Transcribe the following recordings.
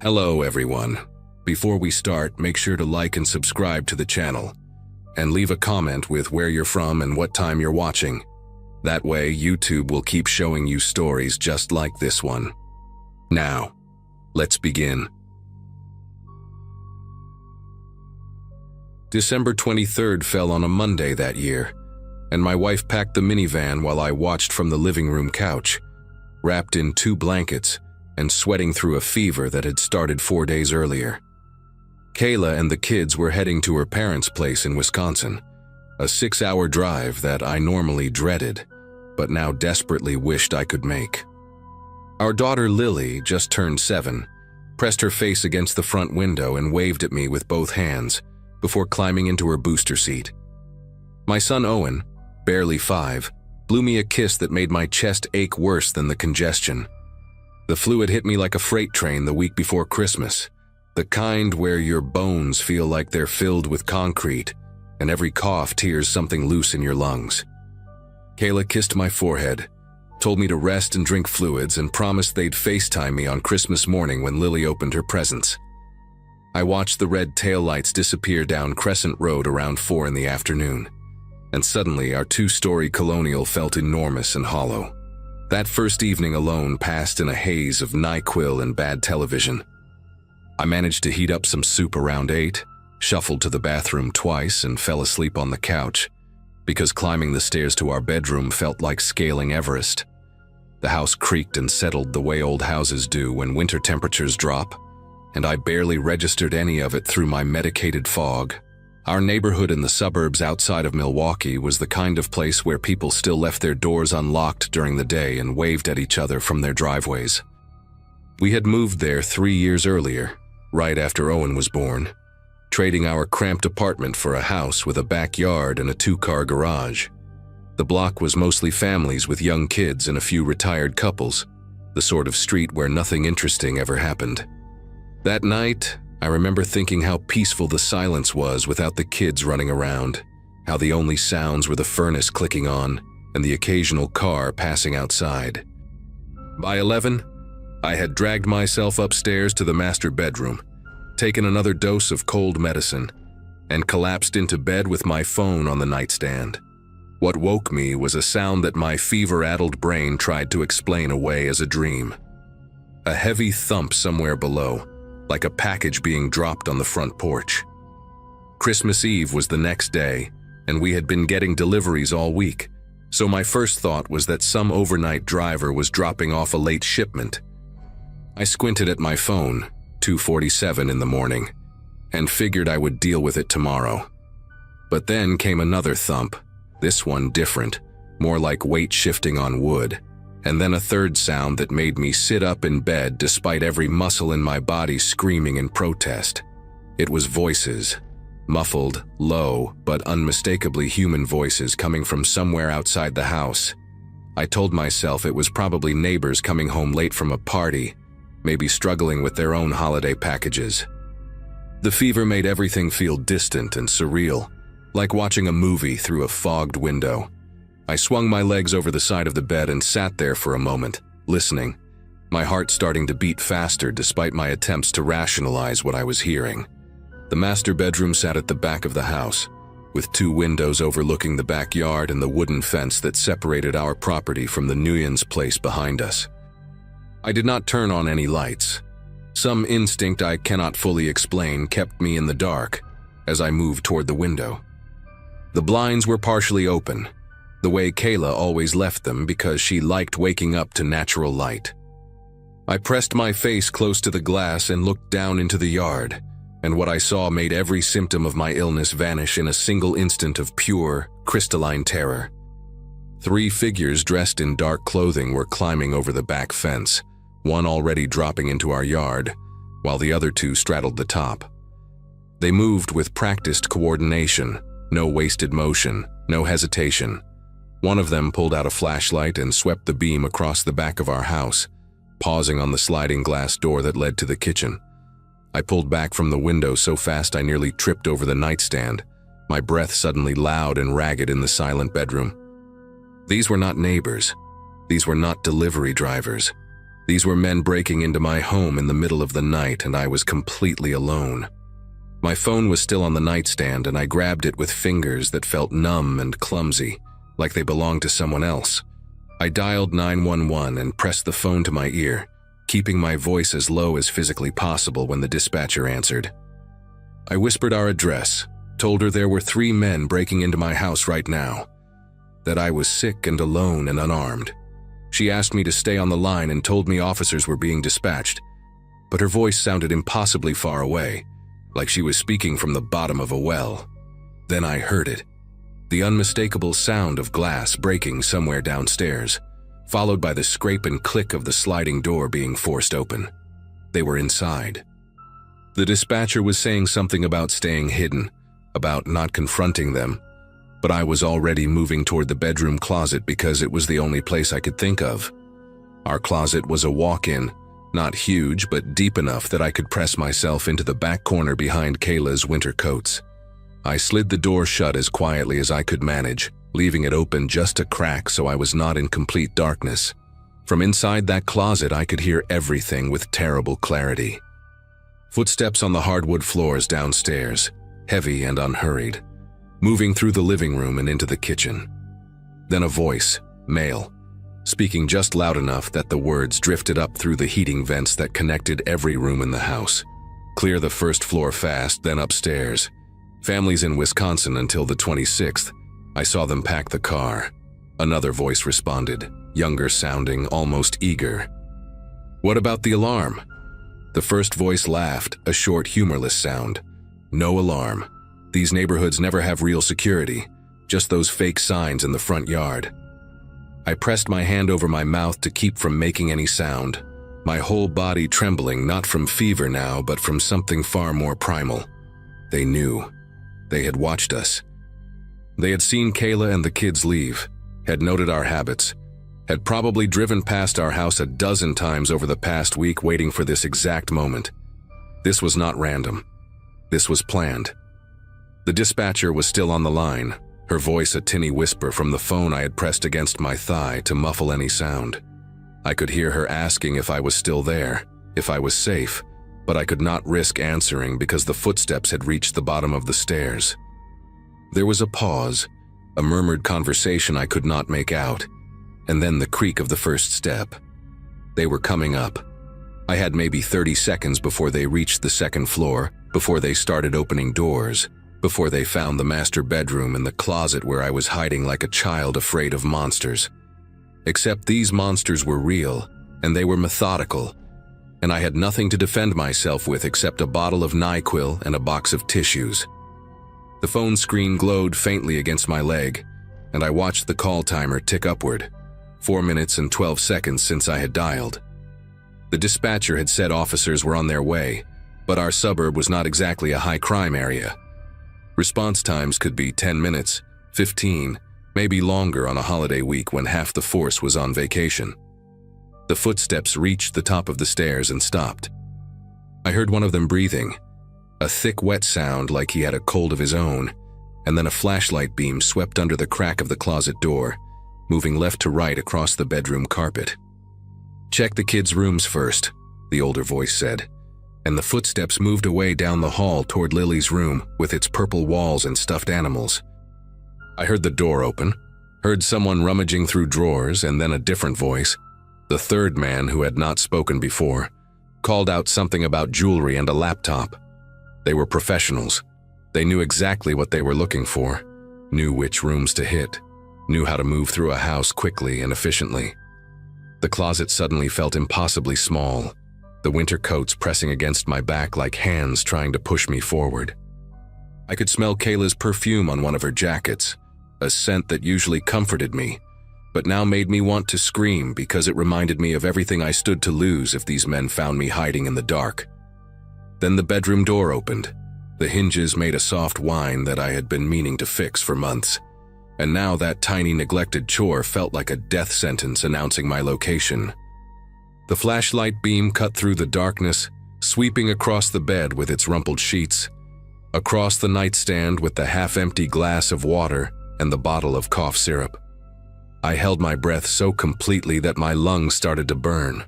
Hello everyone. Before we start, make sure to like and subscribe to the channel, and leave a comment with where you're from and what time you're watching. That way, YouTube will keep showing you stories just like this one. Now, let's begin. December 23rd fell on a Monday that year, and my wife packed the minivan while I watched from the living room couch, wrapped in 2 blankets and sweating through a fever that had started 4 days earlier. Kayla and the kids were heading to her parents' place in Wisconsin, a 6-hour drive that I normally dreaded, but now desperately wished I could make. Our daughter Lily, just turned 7, pressed her face against the front window and waved at me with both hands before climbing into her booster seat. My son Owen, barely 5, blew me a kiss that made my chest ache worse than the congestion. The flu had hit me like a freight train the week before Christmas, the kind where your bones feel like they're filled with concrete, and every cough tears something loose in your lungs. Kayla kissed my forehead, told me to rest and drink fluids, and promised they'd FaceTime me on Christmas morning when Lily opened her presents. I watched the red taillights disappear down Crescent Road around 4 in the afternoon, and suddenly our 2-story colonial felt enormous and hollow. That first evening alone passed in a haze of NyQuil and bad television. I managed to heat up some soup around 8, shuffled to the bathroom twice, and fell asleep on the couch, because climbing the stairs to our bedroom felt like scaling Everest. The house creaked and settled the way old houses do when winter temperatures drop, and I barely registered any of it through my medicated fog. Our neighborhood in the suburbs outside of Milwaukee was the kind of place where people still left their doors unlocked during the day and waved at each other from their driveways. We had moved there 3 years earlier, right after Owen was born, trading our cramped apartment for a house with a backyard and a 2-car garage. The block was mostly families with young kids and a few retired couples, the sort of street where nothing interesting ever happened. That night, I remember thinking how peaceful the silence was without the kids running around, how the only sounds were the furnace clicking on and the occasional car passing outside. By 11, I had dragged myself upstairs to the master bedroom, taken another dose of cold medicine, and collapsed into bed with my phone on the nightstand. What woke me was a sound that my fever-addled brain tried to explain away as a dream. A heavy thump somewhere below, like a package being dropped on the front porch. Christmas Eve was the next day, and we had been getting deliveries all week, so my first thought was that some overnight driver was dropping off a late shipment. I squinted at my phone, 2:47 in the morning, and figured I would deal with it tomorrow. But then came another thump, this one different, more like weight shifting on wood. And then a third sound that made me sit up in bed despite every muscle in my body screaming in protest. It was voices, muffled, low, but unmistakably human voices coming from somewhere outside the house. I told myself it was probably neighbors coming home late from a party, maybe struggling with their own holiday packages. The fever made everything feel distant and surreal, like watching a movie through a fogged window. I swung my legs over the side of the bed and sat there for a moment, listening, my heart starting to beat faster despite my attempts to rationalize what I was hearing. The master bedroom sat at the back of the house, with 2 windows overlooking the backyard and the wooden fence that separated our property from the Nguyen's place behind us. I did not turn on any lights. Some instinct I cannot fully explain kept me in the dark as I moved toward the window. The blinds were partially open, the way Kayla always left them because she liked waking up to natural light. I pressed my face close to the glass and looked down into the yard, and what I saw made every symptom of my illness vanish in a single instant of pure, crystalline terror. 3 figures dressed in dark clothing were climbing over the back fence, one already dropping into our yard, while the other 2 straddled the top. They moved with practiced coordination, no wasted motion, no hesitation. One of them pulled out a flashlight and swept the beam across the back of our house, pausing on the sliding glass door that led to the kitchen. I pulled back from the window so fast I nearly tripped over the nightstand, my breath suddenly loud and ragged in the silent bedroom. These were not neighbors. These were not delivery drivers. These were men breaking into my home in the middle of the night, and I was completely alone. My phone was still on the nightstand, and I grabbed it with fingers that felt numb and clumsy, like they belonged to someone else. I dialed 911 and pressed the phone to my ear, keeping my voice as low as physically possible when the dispatcher answered. I whispered our address, told her there were 3 men breaking into my house right now, that I was sick and alone and unarmed. She asked me to stay on the line and told me officers were being dispatched, but her voice sounded impossibly far away, like she was speaking from the bottom of a well. Then I heard it, the unmistakable sound of glass breaking somewhere downstairs, followed by the scrape and click of the sliding door being forced open. They were inside. The dispatcher was saying something about staying hidden, about not confronting them, but I was already moving toward the bedroom closet because it was the only place I could think of. Our closet was a walk-in, not huge but deep enough that I could press myself into the back corner behind Kayla's winter coats. I slid the door shut as quietly as I could manage, leaving it open just a crack so I was not in complete darkness. From inside that closet I could hear everything with terrible clarity. Footsteps on the hardwood floors downstairs, heavy and unhurried, moving through the living room and into the kitchen. Then a voice, male, speaking just loud enough that the words drifted up through the heating vents that connected every room in the house. Clear the first floor fast, then upstairs. Families in Wisconsin until the 26th. I saw them pack the car. Another voice responded, younger sounding, almost eager. What about the alarm? The first voice laughed, a short, humorless sound. No alarm. These neighborhoods never have real security, just those fake signs in the front yard. I pressed my hand over my mouth to keep from making any sound, my whole body trembling not from fever now but from something far more primal. They knew. They had watched us. They had seen Kayla and the kids leave, had noted our habits, had probably driven past our house a dozen times over the past week waiting for this exact moment. This was not random. This was planned. The dispatcher was still on the line, her voice a tinny whisper from the phone I had pressed against my thigh to muffle any sound. I could hear her asking if I was still there, if I was safe, but I could not risk answering because the footsteps had reached the bottom of the stairs. There was a pause, a murmured conversation I could not make out, and then the creak of the first step. They were coming up. I had maybe 30 seconds before they reached the second floor, before they started opening doors, before they found the master bedroom and the closet where I was hiding like a child afraid of monsters. Except these monsters were real, and they were methodical, and I had nothing to defend myself with except a bottle of NyQuil and a box of tissues. The phone screen glowed faintly against my leg, and I watched the call timer tick upward, 4 minutes and 12 seconds since I had dialed. The dispatcher had said officers were on their way, but our suburb was not exactly a high-crime area. Response times could be 10 minutes, 15, maybe longer on a holiday week when half the force was on vacation. The footsteps reached the top of the stairs and stopped. I heard one of them breathing, a thick, wet sound like he had a cold of his own, and then a flashlight beam swept under the crack of the closet door, moving left to right across the bedroom carpet. "Check the kids' rooms first," the older voice said, and the footsteps moved away down the hall toward Lily's room with its purple walls and stuffed animals. I heard the door open, heard someone rummaging through drawers, and then a different voice, the third man who had not spoken before, called out something about jewelry and a laptop. They were professionals. They knew exactly what they were looking for, knew which rooms to hit, knew how to move through a house quickly and efficiently. The closet suddenly felt impossibly small, the winter coats pressing against my back like hands trying to push me forward. I could smell Kayla's perfume on one of her jackets, a scent that usually comforted me, but now made me want to scream because it reminded me of everything I stood to lose if these men found me hiding in the dark. Then the bedroom door opened. The hinges made a soft whine that I had been meaning to fix for months, and now that tiny neglected chore felt like a death sentence announcing my location. The flashlight beam cut through the darkness, sweeping across the bed with its rumpled sheets, across the nightstand with the half-empty glass of water and the bottle of cough syrup. I held my breath so completely that my lungs started to burn.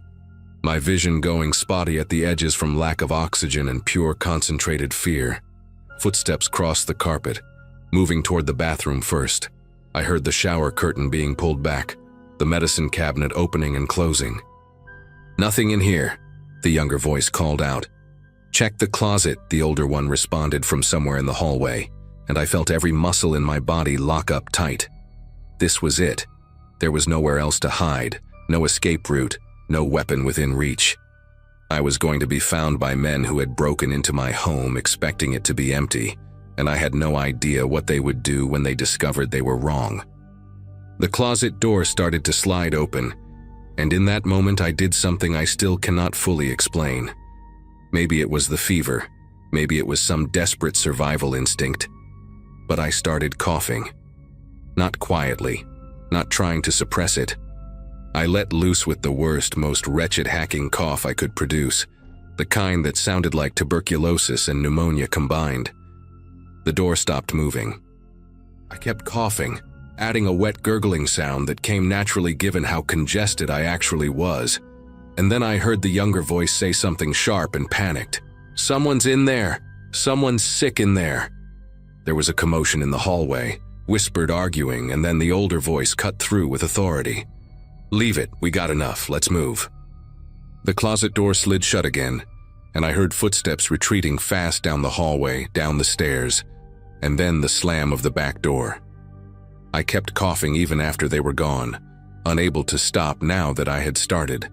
my vision going spotty at the edges from lack of oxygen and pure concentrated fear. Footsteps crossed the carpet, moving toward the bathroom first. I heard the shower curtain being pulled back, the medicine cabinet opening and closing. "Nothing in here," the younger voice called out. "Check the closet," the older one responded from somewhere in the hallway, and I felt every muscle in my body lock up tight. This was it. There was nowhere else to hide, no escape route, no weapon within reach. I was going to be found by men who had broken into my home expecting it to be empty, and I had no idea what they would do when they discovered they were wrong. The closet door started to slide open, and in that moment I did something I still cannot fully explain. Maybe it was the fever, maybe it was some desperate survival instinct, but I started coughing. Not quietly, not trying to suppress it. I let loose with the worst, most wretched hacking cough I could produce, the kind that sounded like tuberculosis and pneumonia combined. The door stopped moving. I kept coughing, adding a wet gurgling sound that came naturally given how congested I actually was. And then I heard the younger voice say something sharp and panicked. "Someone's in there! Someone's sick in there!" There was a commotion in the hallway, whispered arguing, and then the older voice cut through with authority. "Leave it, we got enough, let's move." The closet door slid shut again, and I heard footsteps retreating fast down the hallway, down the stairs, and then the slam of the back door. I kept coughing even after they were gone, unable to stop now that I had started,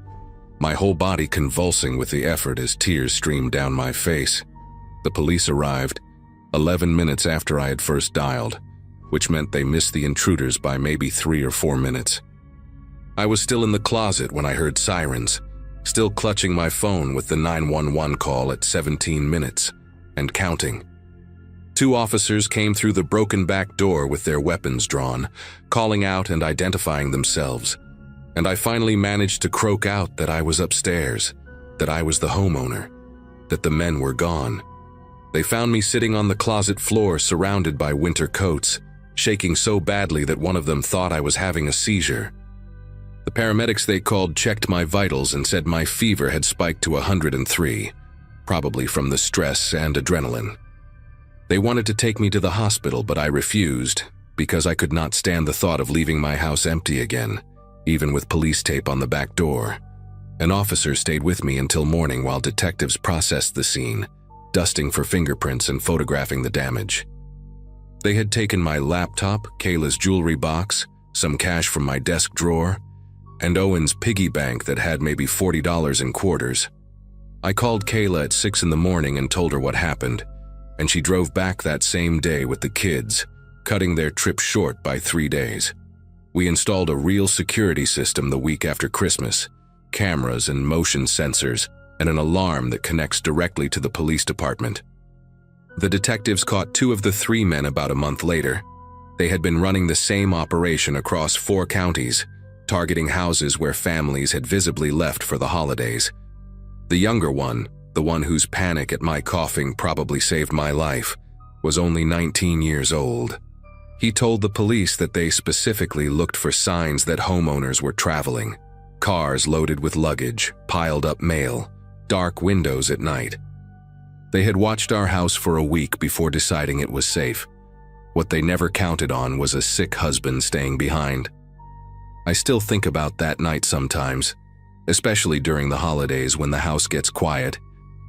my whole body convulsing with the effort as tears streamed down my face. The police arrived, 11 minutes after I had first dialed, which meant they missed the intruders by maybe 3 or 4 minutes. I was still in the closet when I heard sirens, still clutching my phone with the 911 call at 17 minutes, and counting. 2 officers came through the broken back door with their weapons drawn, calling out and identifying themselves, and I finally managed to croak out that I was upstairs, that I was the homeowner, that the men were gone. They found me sitting on the closet floor surrounded by winter coats, shaking so badly that one of them thought I was having a seizure. The paramedics they called checked my vitals and said my fever had spiked to 103, probably from the stress and adrenaline. They wanted to take me to the hospital, but I refused because I could not stand the thought of leaving my house empty again, even with police tape on the back door. An officer stayed with me until morning while detectives processed the scene, dusting for fingerprints and photographing the damage. They had taken my laptop, Kayla's jewelry box, some cash from my desk drawer, and Owen's piggy bank that had maybe $40 in quarters. I called Kayla at 6 in the morning and told her what happened, and she drove back that same day with the kids, cutting their trip short by 3 days. We installed a real security system the week after Christmas, cameras and motion sensors, and an alarm that connects directly to the police department. The detectives caught 2 of the 3 men about a month later. They had been running the same operation across 4 counties, targeting houses where families had visibly left for the holidays. The younger one, the one whose panic at my coughing probably saved my life, was only 19 years old. He told the police that they specifically looked for signs that homeowners were traveling. Cars loaded with luggage, piled up mail, dark windows at night. They had watched our house for a week before deciding it was safe. What they never counted on was a sick husband staying behind. I still think about that night sometimes, especially during the holidays when the house gets quiet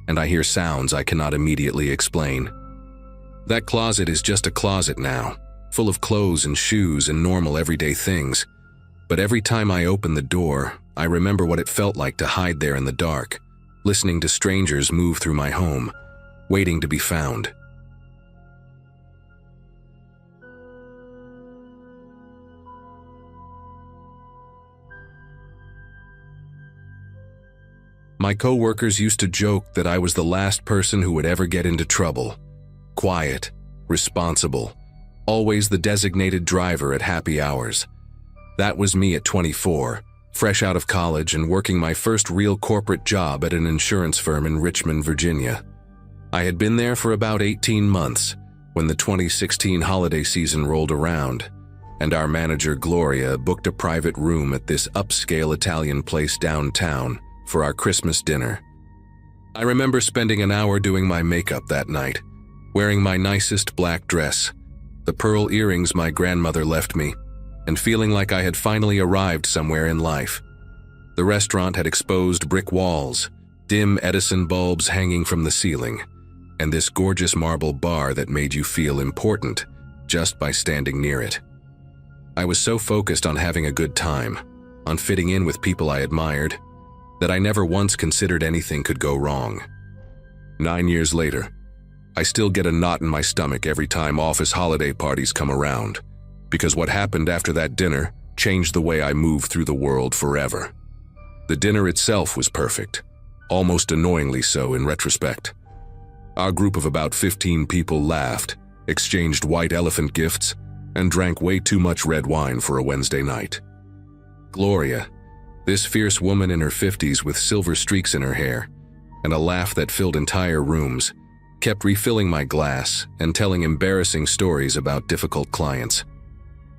and I hear sounds I cannot immediately explain. That closet is just a closet now, full of clothes and shoes and normal everyday things. But every time I open the door, I remember what it felt like to hide there in the dark, listening to strangers move through my home, waiting to be found. My coworkers used to joke that I was the last person who would ever get into trouble. Quiet, responsible, always the designated driver at happy hours. That was me at 24, fresh out of college and working my first real corporate job at an insurance firm in Richmond, Virginia. I had been there for about 18 months when the 2016 holiday season rolled around, and our manager Gloria booked a private room at this upscale Italian place downtown for our Christmas dinner. I remember spending an hour doing my makeup that night, wearing my nicest black dress, the pearl earrings my grandmother left me, and feeling like I had finally arrived somewhere in life. The restaurant had exposed brick walls, dim Edison bulbs hanging from the ceiling, and this gorgeous marble bar that made you feel important just by standing near it. I was so focused on having a good time, on fitting in with people I admired, that I never once considered anything could go wrong. 9 years later, I still get a knot in my stomach every time office holiday parties come around, because what happened after that dinner changed the way I move through the world forever. The dinner itself was perfect, almost annoyingly so in retrospect. Our group of about 15 people laughed, exchanged white elephant gifts, and drank way too much red wine for a Wednesday night. Gloria, this fierce woman in her 50s with silver streaks in her hair and a laugh that filled entire rooms, kept refilling my glass and telling embarrassing stories about difficult clients.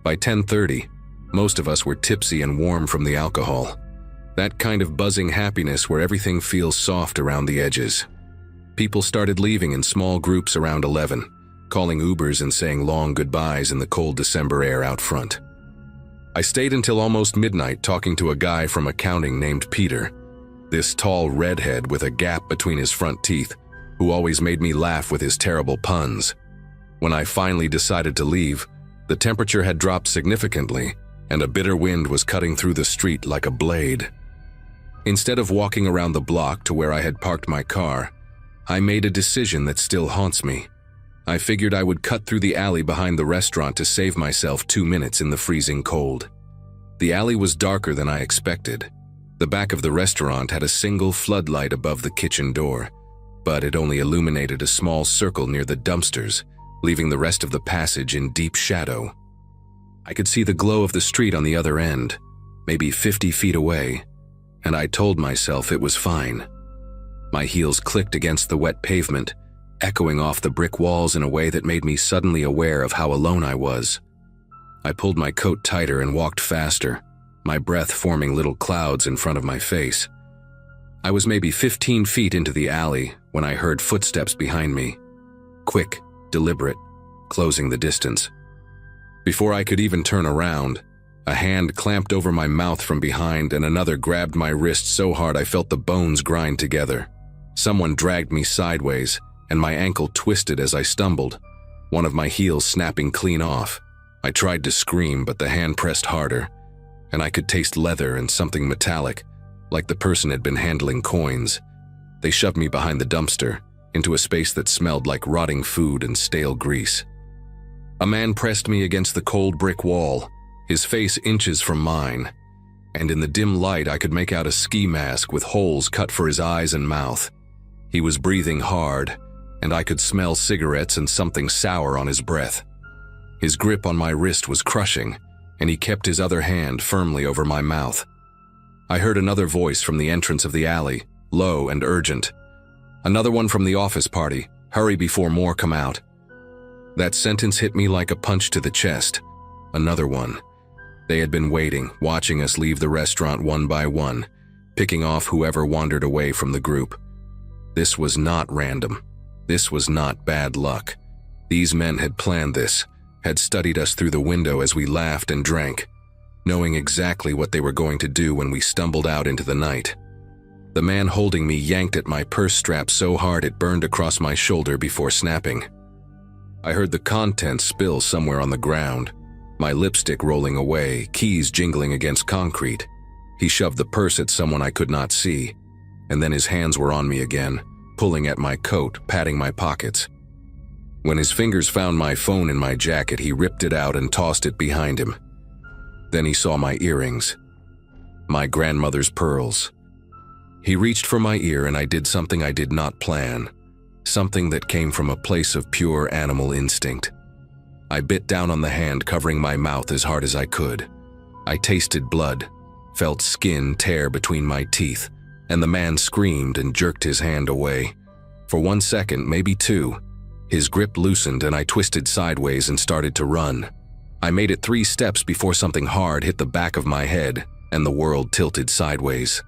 By 10:30, most of us were tipsy and warm from the alcohol. That kind of buzzing happiness where everything feels soft around the edges. People started leaving in small groups around 11, calling Ubers and saying long goodbyes in the cold December air out front. I stayed until almost midnight talking to a guy from accounting named Peter, this tall redhead with a gap between his front teeth, who always made me laugh with his terrible puns. When I finally decided to leave, the temperature had dropped significantly, and a bitter wind was cutting through the street like a blade. Instead of walking around the block to where I had parked my car, I made a decision that still haunts me. I figured I would cut through the alley behind the restaurant to save myself 2 minutes in the freezing cold. The alley was darker than I expected. The back of the restaurant had a single floodlight above the kitchen door, but it only illuminated a small circle near the dumpsters, leaving the rest of the passage in deep shadow. I could see the glow of the street on the other end, maybe 50 feet away, and I told myself it was fine. My heels clicked against the wet pavement, echoing off the brick walls in a way that made me suddenly aware of how alone I was. I pulled my coat tighter and walked faster, my breath forming little clouds in front of my face. I was maybe 15 feet into the alley when I heard footsteps behind me. Quick, deliberate, closing the distance. Before I could even turn around, a hand clamped over my mouth from behind and another grabbed my wrist so hard I felt the bones grind together. Someone dragged me sideways, and my ankle twisted as I stumbled, one of my heels snapping clean off. I tried to scream, but the hand pressed harder, and I could taste leather and something metallic, like the person had been handling coins. They shoved me behind the dumpster, into a space that smelled like rotting food and stale grease. A man pressed me against the cold brick wall, his face inches from mine, and in the dim light I could make out a ski mask with holes cut for his eyes and mouth. He was breathing hard, and I could smell cigarettes and something sour on his breath. His grip on my wrist was crushing, and he kept his other hand firmly over my mouth. I heard another voice from the entrance of the alley, low and urgent. Another one from the office party, hurry before more come out. That sentence hit me like a punch to the chest. Another one. They had been waiting, watching us leave the restaurant one by one, picking off whoever wandered away from the group. This was not random. This was not bad luck. These men had planned this, had studied us through the window as we laughed and drank, knowing exactly what they were going to do when we stumbled out into the night. The man holding me yanked at my purse strap so hard it burned across my shoulder before snapping. I heard the contents spill somewhere on the ground, my lipstick rolling away, keys jingling against concrete. He shoved the purse at someone I could not see, and then his hands were on me again, pulling at my coat, patting my pockets. When his fingers found my phone in my jacket, he ripped it out and tossed it behind him. Then he saw my earrings, my grandmother's pearls. He reached for my ear and I did something I did not plan, something that came from a place of pure animal instinct. I bit down on the hand, covering my mouth as hard as I could. I tasted blood, felt skin tear between my teeth, and the man screamed and jerked his hand away. For 1 second, maybe 2, his grip loosened and I twisted sideways and started to run. I made it 3 steps before something hard hit the back of my head and the world tilted sideways.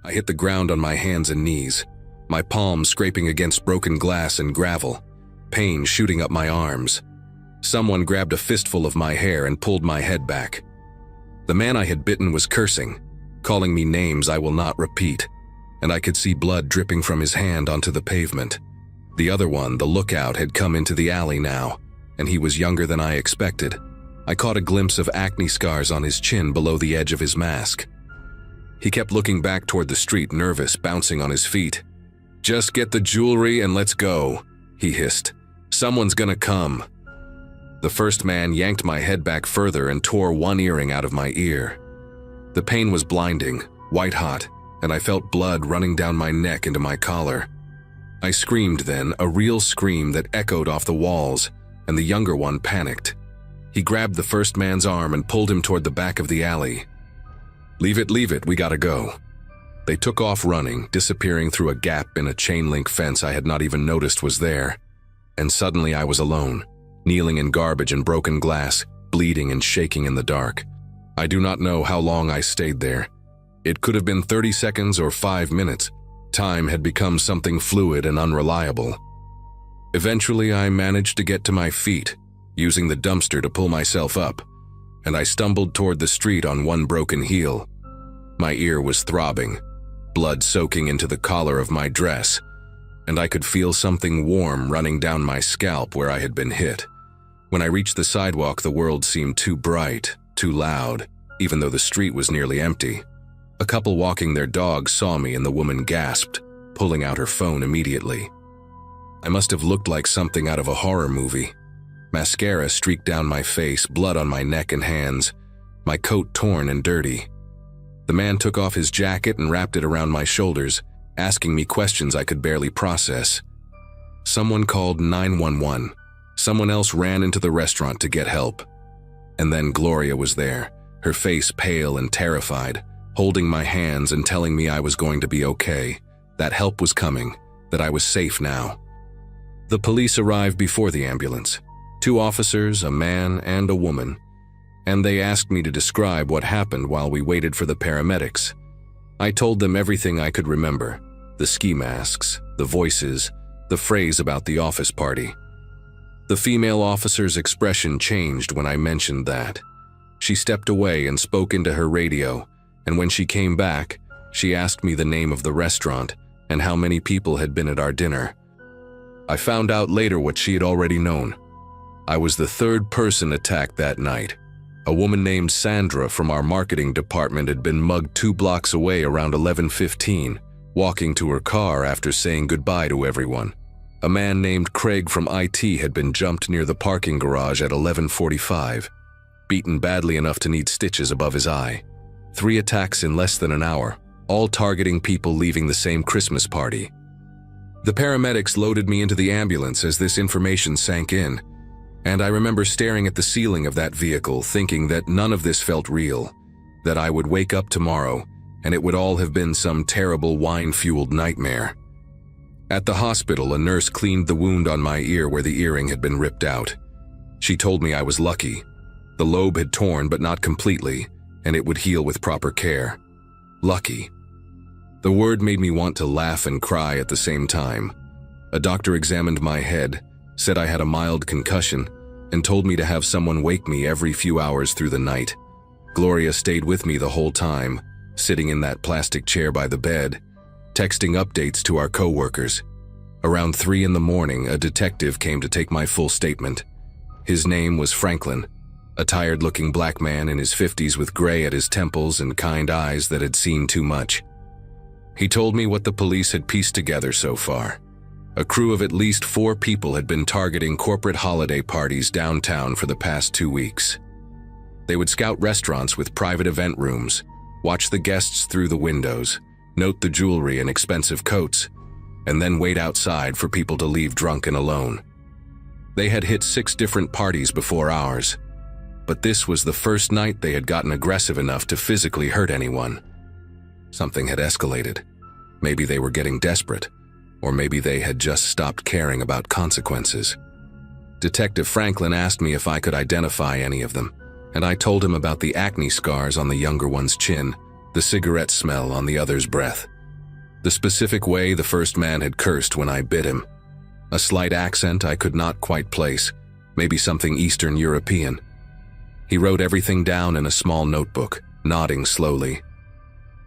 I hit the ground on my hands and knees, my palms scraping against broken glass and gravel, pain shooting up my arms. Someone grabbed a fistful of my hair and pulled my head back. The man I had bitten was cursing, calling me names I will not repeat, and I could see blood dripping from his hand onto the pavement. The other one, the lookout, had come into the alley now, and he was younger than I expected. I caught a glimpse of acne scars on his chin below the edge of his mask. He kept looking back toward the street, nervous, bouncing on his feet. "Just get the jewelry and let's go," he hissed. "Someone's gonna come." The first man yanked my head back further and tore one earring out of my ear. The pain was blinding, white-hot, and I felt blood running down my neck into my collar. I screamed then, a real scream that echoed off the walls, and the younger one panicked. He grabbed the first man's arm and pulled him toward the back of the alley. Leave it, we gotta go." They took off running, disappearing through a gap in a chain-link fence I had not even noticed was there. And suddenly I was alone, kneeling in garbage and broken glass, bleeding and shaking in the dark. I do not know how long I stayed there. It could have been 30 seconds or 5 minutes. Time had become something fluid and unreliable. Eventually, I managed to get to my feet, using the dumpster to pull myself up, and I stumbled toward the street on one broken heel. My ear was throbbing, blood soaking into the collar of my dress, and I could feel something warm running down my scalp where I had been hit. When I reached the sidewalk, the world seemed too bright, too loud, even though the street was nearly empty. A couple walking their dogs saw me and the woman gasped, pulling out her phone immediately. I must have looked like something out of a horror movie. Mascara streaked down my face, blood on my neck and hands, my coat torn and dirty. The man took off his jacket and wrapped it around my shoulders, asking me questions I could barely process. Someone called 911. Someone else ran into the restaurant to get help. And then Gloria was there, her face pale and terrified, holding my hands and telling me I was going to be okay, that help was coming, that I was safe now. The police arrived before the ambulance. 2 officers, a man and a woman, and they asked me to describe what happened while we waited for the paramedics. I told them everything I could remember, the ski masks, the voices, the phrase about the office party. The female officer's expression changed when I mentioned that. She stepped away and spoke into her radio, and when she came back, she asked me the name of the restaurant and how many people had been at our dinner. I found out later what she had already known. I was the 3rd person attacked that night. A woman named Sandra from our marketing department had been mugged 2 blocks away around 11:15, walking to her car after saying goodbye to everyone. A man named Craig from IT had been jumped near the parking garage at 11:45, beaten badly enough to need stitches above his eye. 3 attacks in less than an hour, all targeting people leaving the same Christmas party. The paramedics loaded me into the ambulance as this information sank in, and I remember staring at the ceiling of that vehicle, thinking that none of this felt real, that I would wake up tomorrow and it would all have been some terrible wine-fueled nightmare. At the hospital, a nurse cleaned the wound on my ear where the earring had been ripped out. She told me I was lucky. The lobe had torn, but not completely, and it would heal with proper care. Lucky. The word made me want to laugh and cry at the same time. A doctor examined my head, said I had a mild concussion, and told me to have someone wake me every few hours through the night. Gloria stayed with me the whole time, sitting in that plastic chair by the bed, texting updates to our co-workers. Around 3 in the morning, a detective came to take my full statement. His name was Franklin, a tired-looking black man in his 50s with gray at his temples and kind eyes that had seen too much. He told me what the police had pieced together so far. A crew of at least 4 people had been targeting corporate holiday parties downtown for the past 2 weeks. They would scout restaurants with private event rooms, watch the guests through the windows, note the jewelry and expensive coats, and then wait outside for people to leave drunk and alone. They had hit 6 different parties before ours, but this was the first night they had gotten aggressive enough to physically hurt anyone. Something had escalated. Maybe they were getting desperate, or maybe they had just stopped caring about consequences. Detective Franklin asked me if I could identify any of them, and I told him about the acne scars on the younger one's chin, the cigarette smell on the other's breath, The specific way the first man had cursed when I bit him. A slight accent I could not quite place, maybe something Eastern European. He wrote everything down in a small notebook, nodding slowly.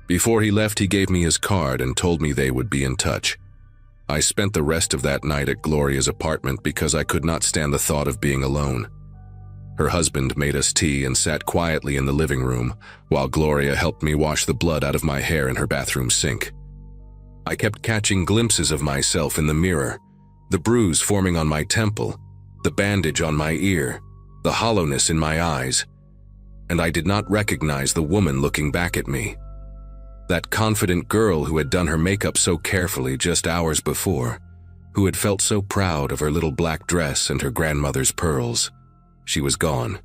Before he left, he gave me his card and told me they would be in touch. I spent the rest of that night at Gloria's apartment because I could not stand the thought of being alone. Her husband made us tea and sat quietly in the living room, while Gloria helped me wash the blood out of my hair in her bathroom sink. I kept catching glimpses of myself in the mirror, the bruise forming on my temple, the bandage on my ear, the hollowness in my eyes, and I did not recognize the woman looking back at me. That confident girl who had done her makeup so carefully just hours before, who had felt so proud of her little black dress and her grandmother's pearls. She was gone.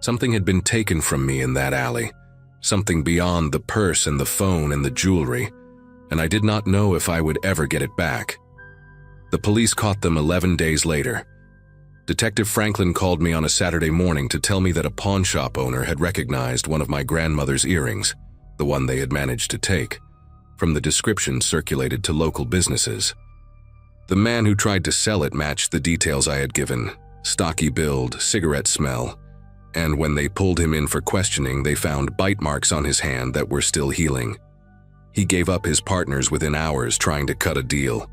Something had been taken from me in that alley, something beyond the purse and the phone and the jewelry, and I did not know if I would ever get it back. The police caught them 11 days later. Detective Franklin called me on a Saturday morning to tell me that a pawn shop owner had recognized one of my grandmother's earrings, the one they had managed to take, from the description circulated to local businesses. The man who tried to sell it matched the details I had given: stocky build, cigarette smell, and when they pulled him in for questioning, they found bite marks on his hand that were still healing. He gave up his partners within hours trying to cut a deal.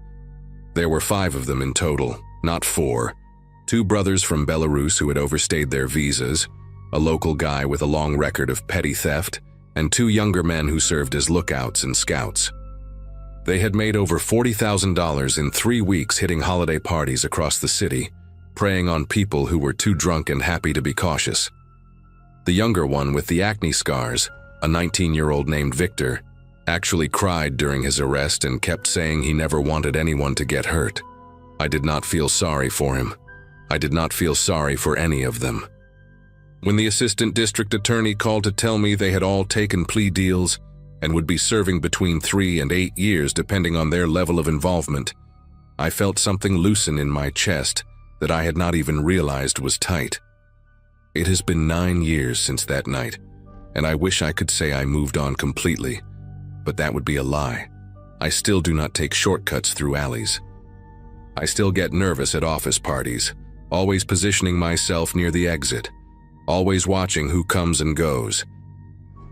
There were 5 of them in total, not 4. 2 brothers from Belarus who had overstayed their visas, a local guy with a long record of petty theft, and 2 younger men who served as lookouts and scouts. They had made over $40,000 in 3 weeks hitting holiday parties across the city, preying on people who were too drunk and happy to be cautious. The younger one with the acne scars, a 19-year-old named Victor, actually cried during his arrest and kept saying he never wanted anyone to get hurt. I did not feel sorry for him. I did not feel sorry for any of them. When the assistant district attorney called to tell me they had all taken plea deals and would be serving between 3 and 8 years depending on their level of involvement, I felt something loosen in my chest that I had not even realized was tight. It has been 9 years since that night, and I wish I could say I moved on completely, but that would be a lie. I still do not take shortcuts through alleys. I still get nervous at office parties, always positioning myself near the exit, always watching who comes and goes.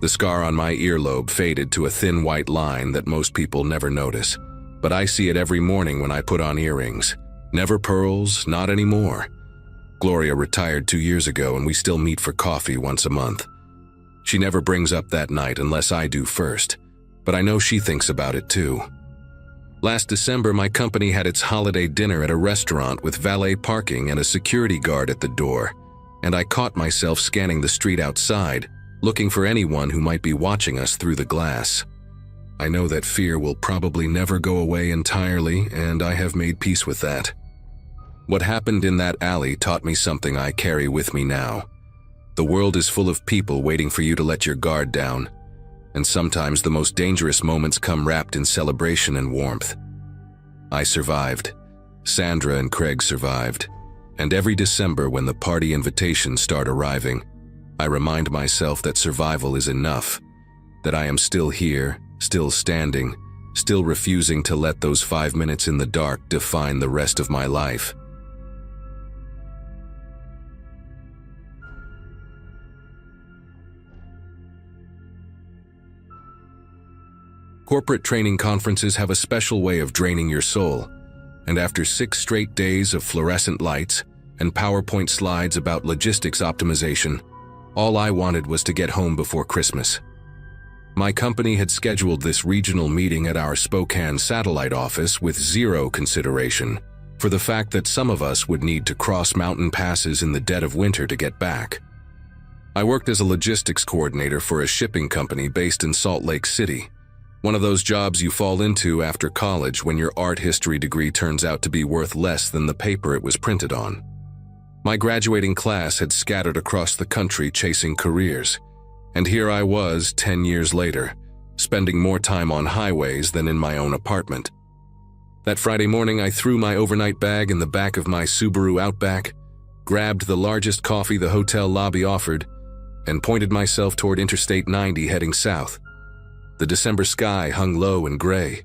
The scar on my earlobe faded to a thin white line that most people never notice, but I see it every morning when I put on earrings. Never pearls, not anymore. Gloria retired 2 years ago and we still meet for coffee once a month. She never brings up that night unless I do first, but I know she thinks about it too. Last December, my company had its holiday dinner at a restaurant with valet parking and a security guard at the door, and I caught myself scanning the street outside, looking for anyone who might be watching us through the glass. I know that fear will probably never go away entirely, and I have made peace with that. What happened in that alley taught me something I carry with me now. The world is full of people waiting for you to let your guard down, and sometimes the most dangerous moments come wrapped in celebration and warmth. I survived. Sandra and Craig survived. And every December when the party invitations start arriving, I remind myself that survival is enough, that I am still here, still standing, still refusing to let those 5 minutes in the dark define the rest of my life. Corporate training conferences have a special way of draining your soul, and after 6 straight days of fluorescent lights and PowerPoint slides about logistics optimization, all I wanted was to get home before Christmas. My company had scheduled this regional meeting at our Spokane satellite office with zero consideration for the fact that some of us would need to cross mountain passes in the dead of winter to get back. I worked as a logistics coordinator for a shipping company based in Salt Lake City, one of those jobs you fall into after college when your art history degree turns out to be worth less than the paper it was printed on. My graduating class had scattered across the country chasing careers, and here I was 10 years later, spending more time on highways than in my own apartment. That Friday morning, I threw my overnight bag in the back of my Subaru Outback, grabbed the largest coffee the hotel lobby offered, and pointed myself toward Interstate 90 heading south. The December sky hung low and gray,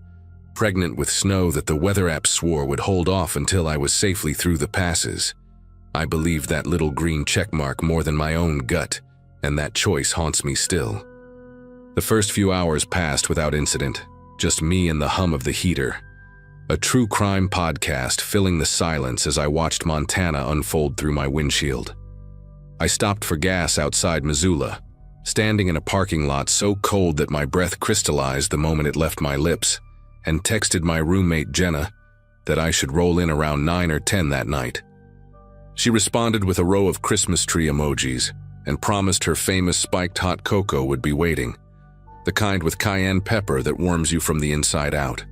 pregnant with snow that the weather app swore would hold off until I was safely through the passes. I believed that little green checkmark more than my own gut, and that choice haunts me still. The first few hours passed without incident, just me and the hum of the heater. A true crime podcast filling the silence as I watched Montana unfold through my windshield. I stopped for gas outside Missoula, standing in a parking lot so cold that my breath crystallized the moment it left my lips, and texted my roommate Jenna that I should roll in around 9 or 10 that night. She responded with a row of Christmas tree emojis and promised her famous spiked hot cocoa would be waiting, the kind with cayenne pepper that warms you from the inside out.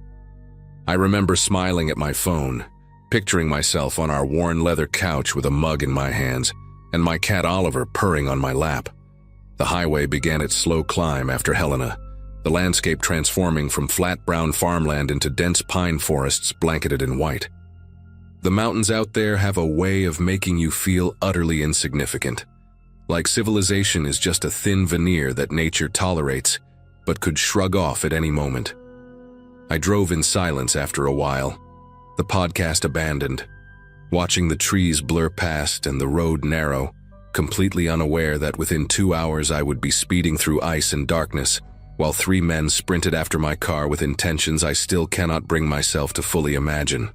I remember smiling at my phone, picturing myself on our worn leather couch with a mug in my hands and my cat Oliver purring on my lap. The highway began its slow climb after Helena, the landscape transforming from flat brown farmland into dense pine forests blanketed in white. The mountains out there have a way of making you feel utterly insignificant, like civilization is just a thin veneer that nature tolerates but could shrug off at any moment. I drove in silence after a while, the podcast abandoned, watching the trees blur past and the road narrow, completely unaware that within 2 hours I would be speeding through ice and darkness, while 3 men sprinted after my car with intentions I still cannot bring myself to fully imagine.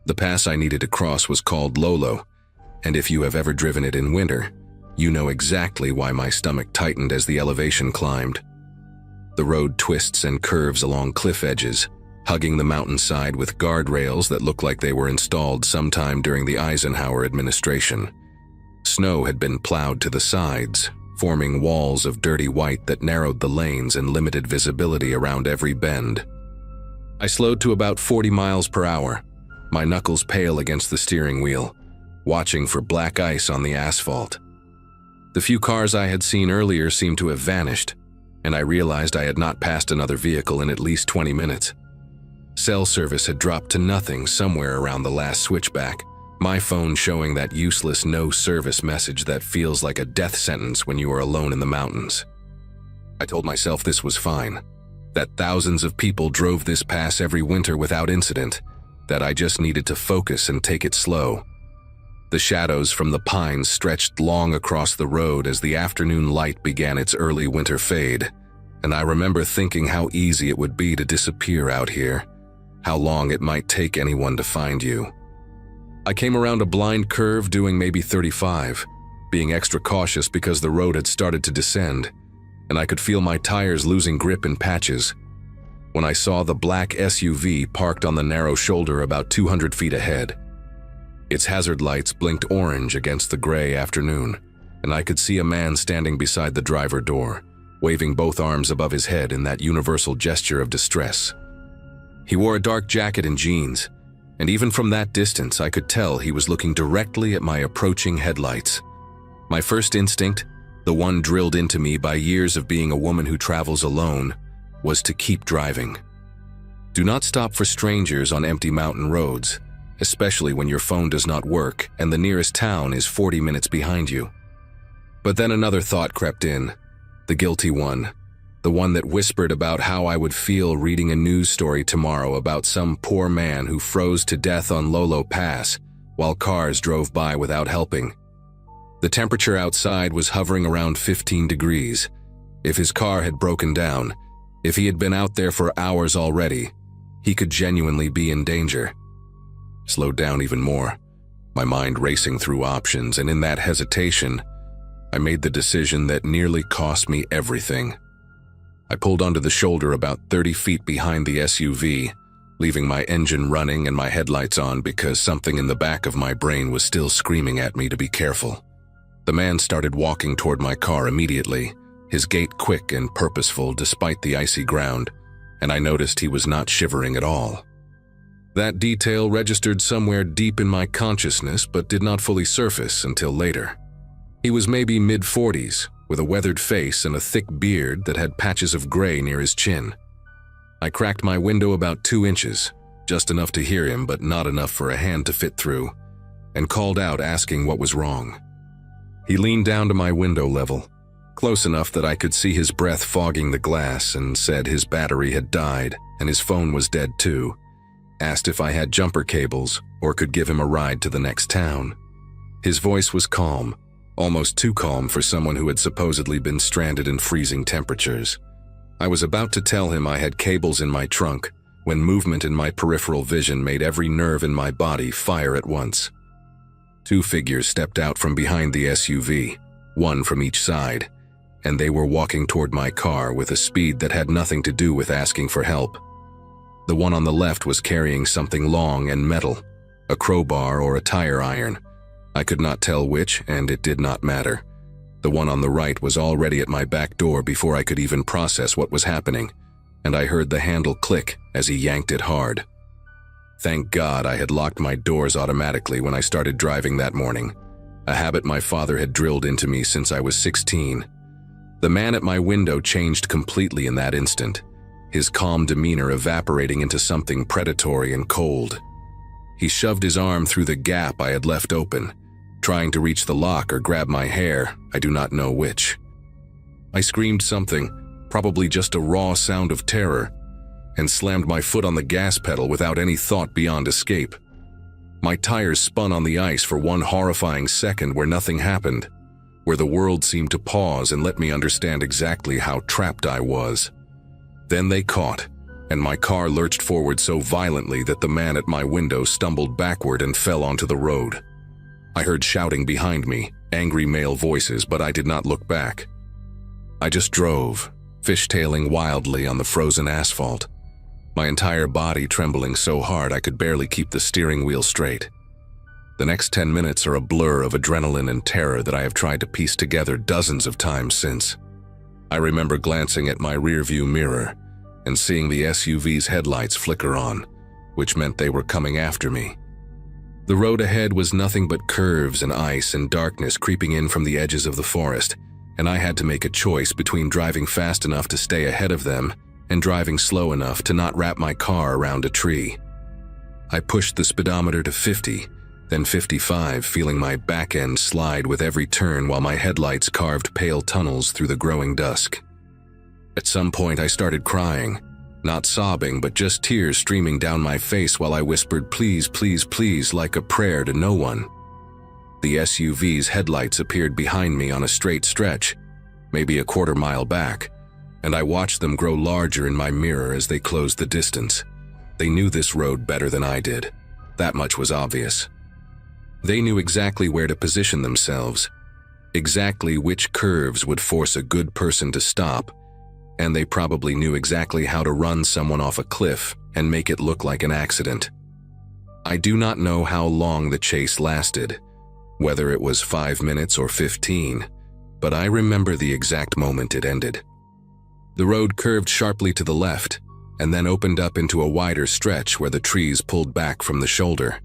The pass I needed to cross was called Lolo, and if you have ever driven it in winter, you know exactly why my stomach tightened as the elevation climbed. The road twists and curves along cliff edges, hugging the mountainside with guardrails that look like they were installed sometime during the Eisenhower administration. Snow had been plowed to the sides, forming walls of dirty white that narrowed the lanes and limited visibility around every bend. I slowed to about 40 miles per hour, my knuckles pale against the steering wheel, watching for black ice on the asphalt. The few cars I had seen earlier seemed to have vanished, and I realized I had not passed another vehicle in at least 20 minutes. Cell service had dropped to nothing somewhere around the last switchback, my phone showing that useless no service message that feels like a death sentence when you are alone in the mountains. I told myself this was fine, that thousands of people drove this pass every winter without incident, that I just needed to focus and take it slow. The shadows from the pines stretched long across the road as the afternoon light began its early winter fade, and I remember thinking how easy it would be to disappear out here, how long it might take anyone to find you. I came around a blind curve doing maybe 35, being extra cautious because the road had started to descend, and I could feel my tires losing grip in patches, when I saw the black SUV parked on the narrow shoulder about 200 feet ahead. Its hazard lights blinked orange against the gray afternoon, and I could see a man standing beside the driver door, waving both arms above his head in that universal gesture of distress. He wore a dark jacket and jeans, and even from that distance I could tell he was looking directly at my approaching headlights. My first instinct, the one drilled into me by years of being a woman who travels alone, was to keep driving. Do not stop for strangers on empty mountain roads, especially when your phone does not work and the nearest town is 40 minutes behind you. But then another thought crept in, the guilty one, the one that whispered about how I would feel reading a news story tomorrow about some poor man who froze to death on Lolo Pass while cars drove by without helping. The temperature outside was hovering around 15 degrees. If his car had broken down, if he had been out there for hours already, he could genuinely be in danger. Slowed down even more, my mind racing through options, and in that hesitation, I made the decision that nearly cost me everything. I pulled onto the shoulder about 30 feet behind the SUV, leaving my engine running and my headlights on because something in the back of my brain was still screaming at me to be careful. The man started walking toward my car immediately, his gait quick and purposeful despite the icy ground, and I noticed he was not shivering at all. That detail registered somewhere deep in my consciousness but did not fully surface until later. He was maybe mid-40s, with a weathered face and a thick beard that had patches of gray near his chin. I cracked my window about 2 inches, just enough to hear him but not enough for a hand to fit through, and called out asking what was wrong. He leaned down to my window level, close enough that I could see his breath fogging the glass, and said his battery had died and his phone was dead too. Asked if I had jumper cables or could give him a ride to the next town. His voice was calm, almost too calm for someone who had supposedly been stranded in freezing temperatures. I was about to tell him I had cables in my trunk when movement in my peripheral vision made every nerve in my body fire at once. Two figures stepped out from behind the SUV, one from each side, and they were walking toward my car with a speed that had nothing to do with asking for help. The one on the left was carrying something long and metal, a crowbar or a tire iron. I could not tell which, and it did not matter. The one on the right was already at my back door before I could even process what was happening, and I heard the handle click as he yanked it hard. Thank God I had locked my doors automatically when I started driving that morning, a habit my father had drilled into me since I was 16. The man at my window changed completely in that instant, his calm demeanor evaporating into something predatory and cold. He shoved his arm through the gap I had left open, trying to reach the lock or grab my hair, I do not know which. I screamed something, probably just a raw sound of terror, and slammed my foot on the gas pedal without any thought beyond escape. My tires spun on the ice for one horrifying second where nothing happened, where the world seemed to pause and let me understand exactly how trapped I was. Then they caught, and my car lurched forward so violently that the man at my window stumbled backward and fell onto the road. I heard shouting behind me, angry male voices, but I did not look back. I just drove, fishtailing wildly on the frozen asphalt, my entire body trembling so hard I could barely keep the steering wheel straight. The next 10 minutes are a blur of adrenaline and terror that I have tried to piece together dozens of times since. I remember glancing at my rearview mirror and seeing the SUV's headlights flicker on, which meant they were coming after me. The road ahead was nothing but curves and ice and darkness creeping in from the edges of the forest, and I had to make a choice between driving fast enough to stay ahead of them and driving slow enough to not wrap my car around a tree. I pushed the speedometer to 50, then 55, feeling my back end slide with every turn while my headlights carved pale tunnels through the growing dusk. At some point I started crying, not sobbing but just tears streaming down my face while I whispered please, please, please like a prayer to no one. The SUV's headlights appeared behind me on a straight stretch, maybe a quarter-mile back, and I watched them grow larger in my mirror as they closed the distance. They knew this road better than I did. That much was obvious. They knew exactly where to position themselves, exactly which curves would force a good person to stop, and they probably knew exactly how to run someone off a cliff and make it look like an accident. I do not know how long the chase lasted, whether it was 5 minutes or 15, but I remember the exact moment it ended. The road curved sharply to the left, and then opened up into a wider stretch where the trees pulled back from the shoulder.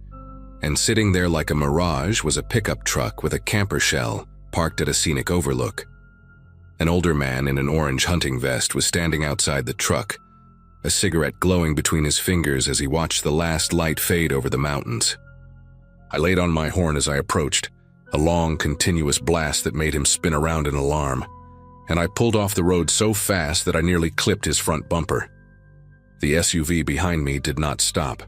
And sitting there like a mirage was a pickup truck with a camper shell parked at a scenic overlook. An older man in an orange hunting vest was standing outside the truck, a cigarette glowing between his fingers as he watched the last light fade over the mountains. I laid on my horn as I approached, a long, continuous blast that made him spin around in alarm, and I pulled off the road so fast that I nearly clipped his front bumper. The SUV behind me did not stop.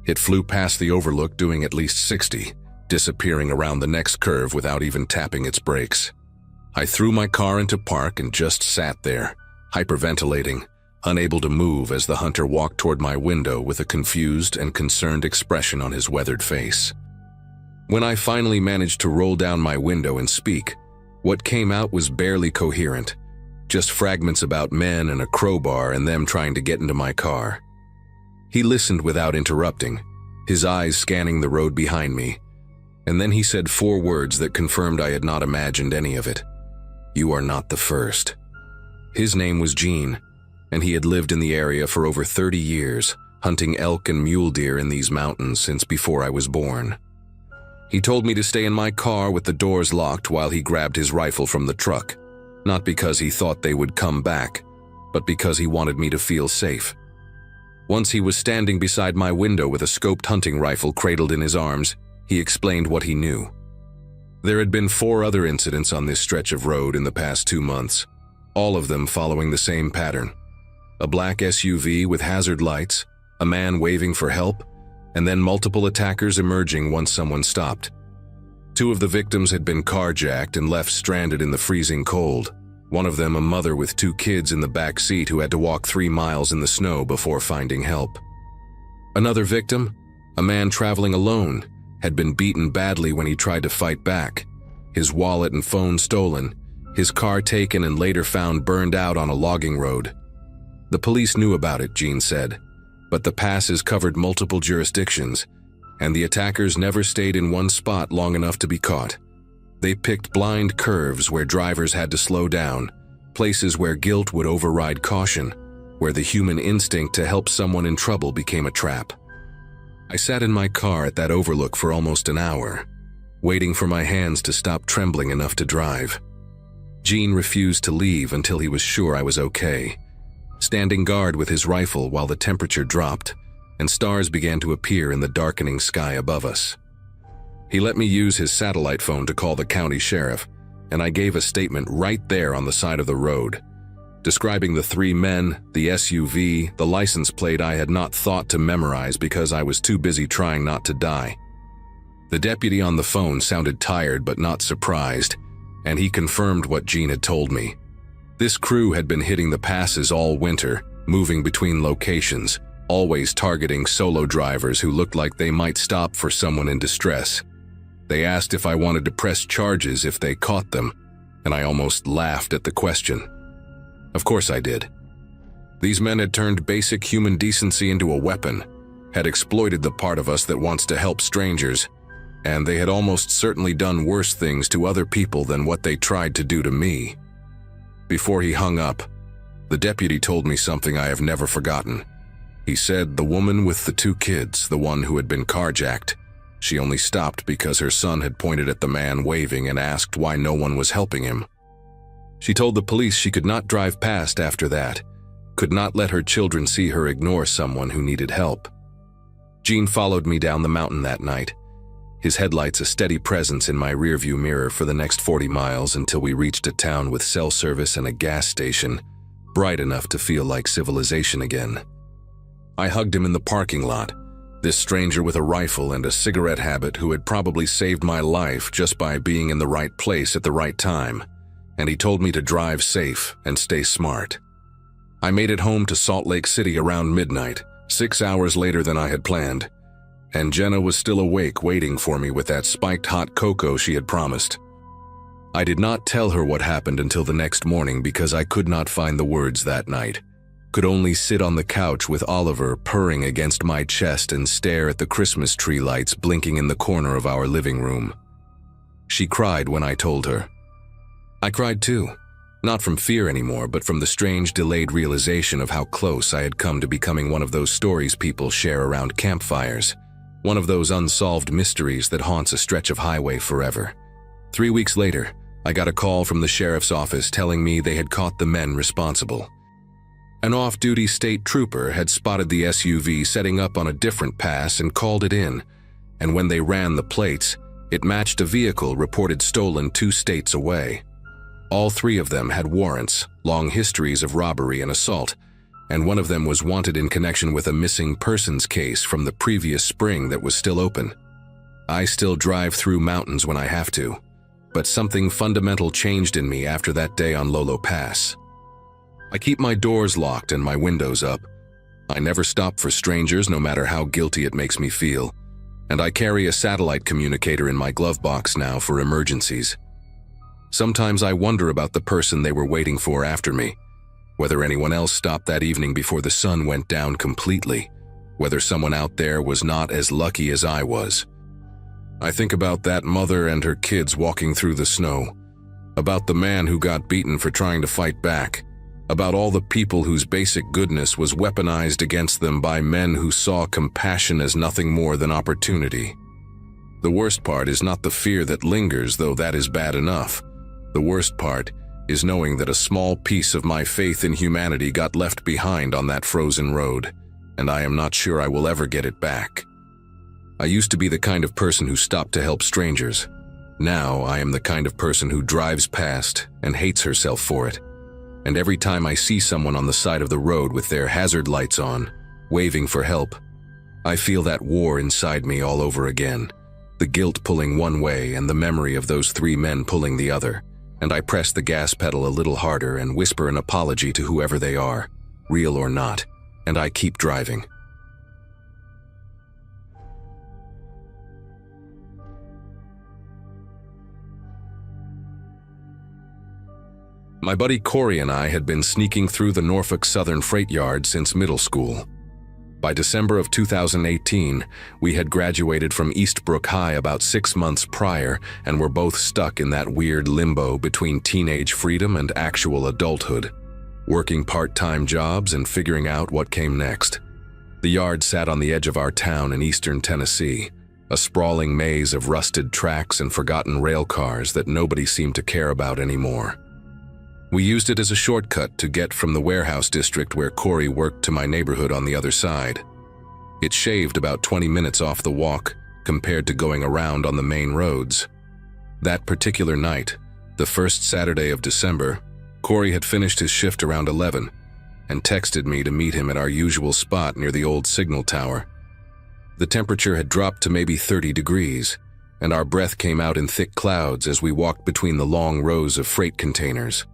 It flew past the overlook doing at least 60, disappearing around the next curve without even tapping its brakes. I threw my car into park and just sat there, hyperventilating, unable to move as the hunter walked toward my window with a confused and concerned expression on his weathered face. When I finally managed to roll down my window and speak, what came out was barely coherent, just fragments about men and a crowbar and them trying to get into my car. He listened without interrupting, his eyes scanning the road behind me, and then he said 4 words that confirmed I had not imagined any of it. "You are not the first." His name was Gene, and he had lived in the area for over 30 years, hunting elk and mule deer in these mountains since before I was born. He told me to stay in my car with the doors locked while he grabbed his rifle from the truck, not because he thought they would come back, but because he wanted me to feel safe. Once he was standing beside my window with a scoped hunting rifle cradled in his arms, he explained what he knew. There had been 4 other incidents on this stretch of road in the past 2 months, all of them following the same pattern. A black SUV with hazard lights, a man waving for help, and then multiple attackers emerging once someone stopped. 2 of the victims had been carjacked and left stranded in the freezing cold. One of them a mother with 2 kids in the back seat who had to walk 3 miles in the snow before finding help. Another victim, a man traveling alone, had been beaten badly when he tried to fight back, his wallet and phone stolen, his car taken and later found burned out on a logging road. The police knew about it, Jean said, but the passes covered multiple jurisdictions, and the attackers never stayed in one spot long enough to be caught. They picked blind curves where drivers had to slow down, places where guilt would override caution, where the human instinct to help someone in trouble became a trap. I sat in my car at that overlook for almost an hour, waiting for my hands to stop trembling enough to drive. Jean refused to leave until he was sure I was okay, standing guard with his rifle while the temperature dropped and stars began to appear in the darkening sky above us. He let me use his satellite phone to call the county sheriff, and I gave a statement right there on the side of the road, describing the 3 men, the SUV, the license plate I had not thought to memorize because I was too busy trying not to die. The deputy on the phone sounded tired but not surprised, and he confirmed what Jean had told me. This crew had been hitting the passes all winter, moving between locations, always targeting solo drivers who looked like they might stop for someone in distress. They asked if I wanted to press charges if they caught them, and I almost laughed at the question. Of course I did. These men had turned basic human decency into a weapon, had exploited the part of us that wants to help strangers, and they had almost certainly done worse things to other people than what they tried to do to me. Before he hung up, the deputy told me something I have never forgotten. He said the woman with the 2 kids, the one who had been carjacked, she only stopped because her son had pointed at the man waving and asked why no one was helping him. She told the police she could not drive past after that, could not let her children see her ignore someone who needed help. Jean followed me down the mountain that night, his headlights a steady presence in my rearview mirror for the next 40 miles until we reached a town with cell service and a gas station, bright enough to feel like civilization again. I hugged him in the parking lot, this stranger with a rifle and a cigarette habit who had probably saved my life just by being in the right place at the right time, and he told me to drive safe and stay smart. I made it home to Salt Lake City around midnight, 6 hours later than I had planned, and Jenna was still awake waiting for me with that spiked hot cocoa she had promised. I did not tell her what happened until the next morning because I could not find the words that night, could only sit on the couch with Oliver purring against my chest and stare at the Christmas tree lights blinking in the corner of our living room. She cried when I told her. I cried too, not from fear anymore, but from the strange delayed realization of how close I had come to becoming one of those stories people share around campfires, one of those unsolved mysteries that haunts a stretch of highway forever. 3 weeks later, I got a call from the sheriff's office telling me they had caught the men responsible. An off-duty state trooper had spotted the SUV setting up on a different pass and called it in, and when they ran the plates, it matched a vehicle reported stolen 2 states away. All 3 of them had warrants, long histories of robbery and assault, and one of them was wanted in connection with a missing persons case from the previous spring that was still open. I still drive through mountains when I have to, but something fundamental changed in me after that day on Lolo Pass. I keep my doors locked and my windows up. I never stop for strangers, no matter how guilty it makes me feel, and I carry a satellite communicator in my glove box now for emergencies. Sometimes I wonder about the person they were waiting for after me, whether anyone else stopped that evening before the sun went down completely, whether someone out there was not as lucky as I was. I think about that mother and her kids walking through the snow, about the man who got beaten for trying to fight back, about all the people whose basic goodness was weaponized against them by men who saw compassion as nothing more than opportunity. The worst part is not the fear that lingers, though that is bad enough. The worst part is knowing that a small piece of my faith in humanity got left behind on that frozen road, and I am not sure I will ever get it back. I used to be the kind of person who stopped to help strangers. Now I am the kind of person who drives past and hates herself for it. And every time I see someone on the side of the road with their hazard lights on, waving for help, I feel that war inside me all over again. The guilt pulling one way and the memory of those 3 men pulling the other. And I press the gas pedal a little harder and whisper an apology to whoever they are, real or not, and I keep driving. My buddy Corey and I had been sneaking through the Norfolk Southern freight yard since middle school. By December of 2018, we had graduated from Eastbrook High about 6 months prior and were both stuck in that weird limbo between teenage freedom and actual adulthood, working part-time jobs and figuring out what came next. The yard sat on the edge of our town in eastern Tennessee, a sprawling maze of rusted tracks and forgotten rail cars that nobody seemed to care about anymore. We used it as a shortcut to get from the warehouse district where Corey worked to my neighborhood on the other side. It shaved about 20 minutes off the walk compared to going around on the main roads. That particular night, the first Saturday of December, Corey had finished his shift around 11 and texted me to meet him at our usual spot near the old signal tower. The temperature had dropped to maybe 30 degrees, and our breath came out in thick clouds as we walked between the long rows of freight containers.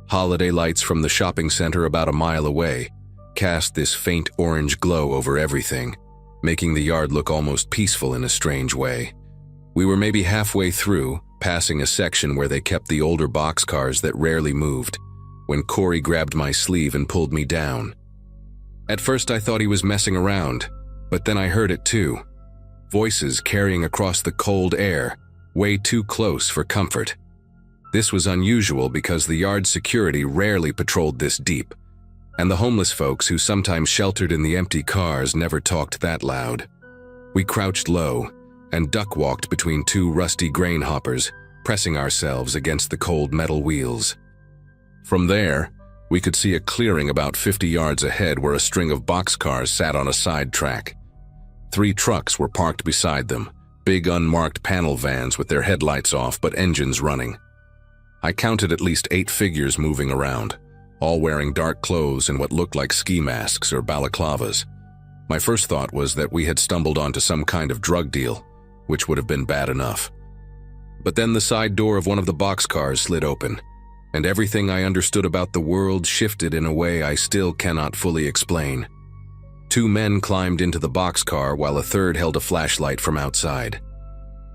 Holiday lights from the shopping center about a mile away cast this faint orange glow over everything, making the yard look almost peaceful in a strange way. We were maybe halfway through, passing a section where they kept the older boxcars that rarely moved, when Corey grabbed my sleeve and pulled me down. At first I thought he was messing around, but then I heard it too. Voices carrying across the cold air, way too close for comfort. This was unusual because the yard security rarely patrolled this deep, and the homeless folks who sometimes sheltered in the empty cars never talked that loud. We crouched low and duck-walked between 2 rusty grain hoppers, pressing ourselves against the cold metal wheels. From there, we could see a clearing about 50 yards ahead where a string of boxcars sat on a side track. 3 trucks were parked beside them, big unmarked panel vans with their headlights off but engines running. I counted at least 8 figures moving around, all wearing dark clothes and what looked like ski masks or balaclavas. My first thought was that we had stumbled onto some kind of drug deal, which would have been bad enough. But then the side door of one of the boxcars slid open, and everything I understood about the world shifted in a way I still cannot fully explain. 2 men climbed into the boxcar while a third held a flashlight from outside.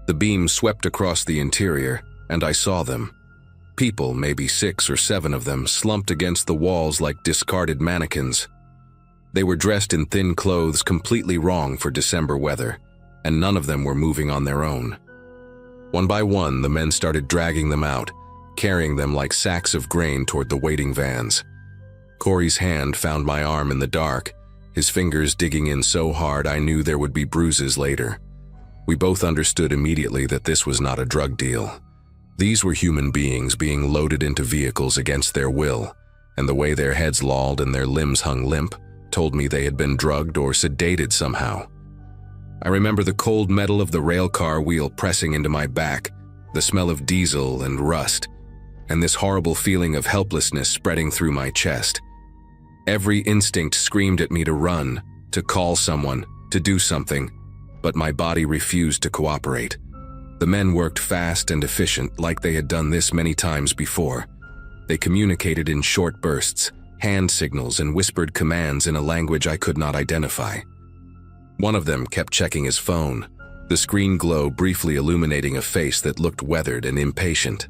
The beam swept across the interior, and I saw them. People, maybe 6 or 7 of them, slumped against the walls like discarded mannequins. They were dressed in thin clothes completely wrong for December weather, and none of them were moving on their own. One by one, the men started dragging them out, carrying them like sacks of grain toward the waiting vans. Corey's hand found my arm in the dark, his fingers digging in so hard I knew there would be bruises later. We both understood immediately that this was not a drug deal. These were human beings being loaded into vehicles against their will, and the way their heads lolled and their limbs hung limp told me they had been drugged or sedated somehow. I remember the cold metal of the railcar wheel pressing into my back, the smell of diesel and rust, and this horrible feeling of helplessness spreading through my chest. Every instinct screamed at me to run, to call someone, to do something, but my body refused to cooperate. The men worked fast and efficient like they had done this many times before. They communicated in short bursts, hand signals and whispered commands in a language I could not identify. One of them kept checking his phone, the screen glow briefly illuminating a face that looked weathered and impatient.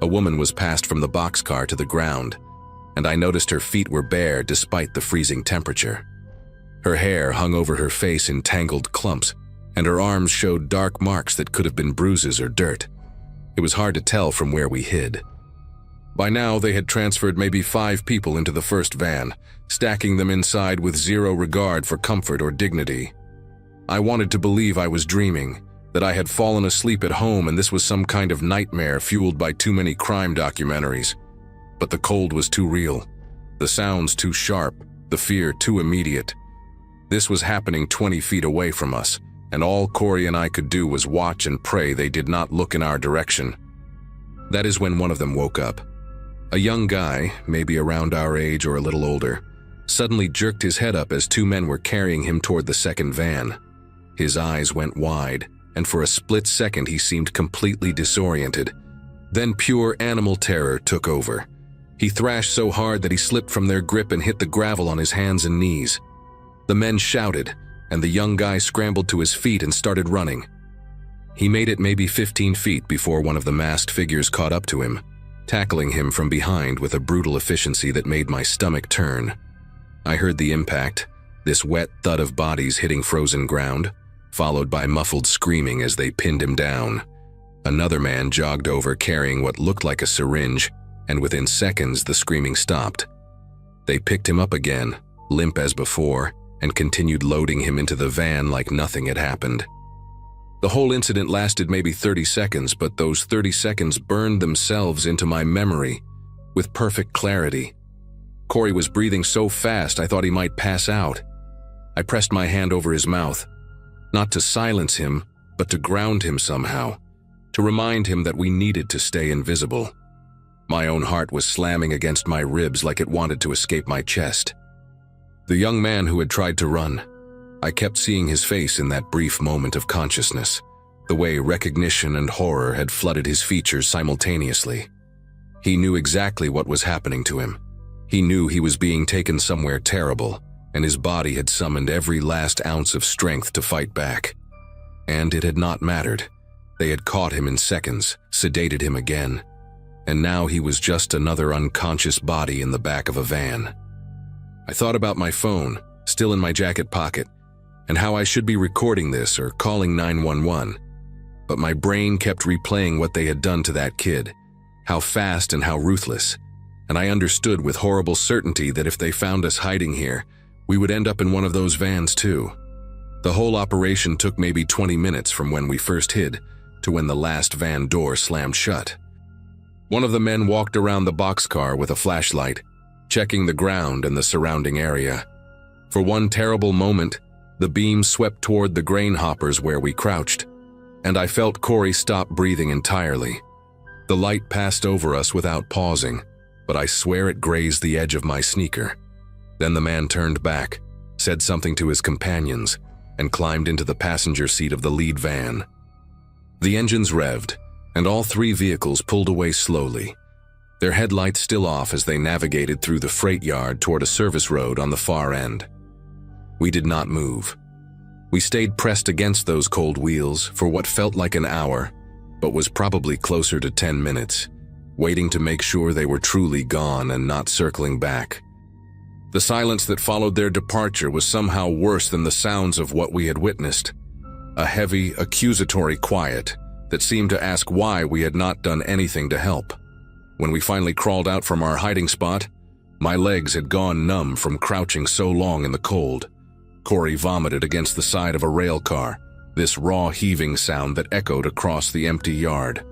A woman was passed from the boxcar to the ground, and I noticed her feet were bare despite the freezing temperature. Her hair hung over her face in tangled clumps, and her arms showed dark marks that could have been bruises or dirt. It was hard to tell from where we hid. By now, they had transferred maybe 5 people into the first van, stacking them inside with zero regard for comfort or dignity. I wanted to believe I was dreaming, that I had fallen asleep at home and this was some kind of nightmare fueled by too many crime documentaries. But the cold was too real, the sounds too sharp, the fear too immediate. This was happening 20 feet away from us, and all Corey and I could do was watch and pray they did not look in our direction. That is when one of them woke up. A young guy, maybe around our age or a little older, suddenly jerked his head up as two men were carrying him toward the second van. His eyes went wide, and for a split second he seemed completely disoriented. Then pure animal terror took over. He thrashed so hard that he slipped from their grip and hit the gravel on his hands and knees. The men shouted, and the young guy scrambled to his feet and started running. He made it maybe 15 feet before one of the masked figures caught up to him, tackling him from behind with a brutal efficiency that made my stomach turn. I heard the impact, this wet thud of bodies hitting frozen ground, followed by muffled screaming as they pinned him down. Another man jogged over carrying what looked like a syringe, and within seconds the screaming stopped. They picked him up again, limp as before, and continued loading him into the van like nothing had happened. The whole incident lasted maybe 30 seconds, but those 30 seconds burned themselves into my memory with perfect clarity. Corey was breathing so fast I thought he might pass out. I pressed my hand over his mouth, not to silence him, but to ground him somehow, to remind him that we needed to stay invisible. My own heart was slamming against my ribs like it wanted to escape my chest. The young man who had tried to run, I kept seeing his face in that brief moment of consciousness, the way recognition and horror had flooded his features simultaneously. He knew exactly what was happening to him. He knew he was being taken somewhere terrible, and his body had summoned every last ounce of strength to fight back. And it had not mattered. They had caught him in seconds, sedated him again, and now he was just another unconscious body in the back of a van. I thought about my phone, still in my jacket pocket, and how I should be recording this or calling 911. But my brain kept replaying what they had done to that kid, how fast and how ruthless, and I understood with horrible certainty that if they found us hiding here, we would end up in one of those vans too. The whole operation took maybe 20 minutes from when we first hid to when the last van door slammed shut. One of the men walked around the boxcar with a flashlight, checking the ground and the surrounding area. For one terrible moment, the beam swept toward the grain hoppers where we crouched, and I felt Corey stop breathing entirely. The light passed over us without pausing, but I swear it grazed the edge of my sneaker. Then the man turned back, said something to his companions, and climbed into the passenger seat of the lead van. The engines revved, and all three vehicles pulled away slowly, their headlights still off as they navigated through the freight yard toward a service road on the far end. We did not move. We stayed pressed against those cold wheels for what felt like an hour, but was probably closer to 10 minutes, waiting to make sure they were truly gone and not circling back. The silence that followed their departure was somehow worse than the sounds of what we had witnessed. A heavy, accusatory quiet that seemed to ask why we had not done anything to help. When we finally crawled out from our hiding spot, my legs had gone numb from crouching so long in the cold. Corey vomited against the side of a rail car, this raw heaving sound that echoed across the empty yard.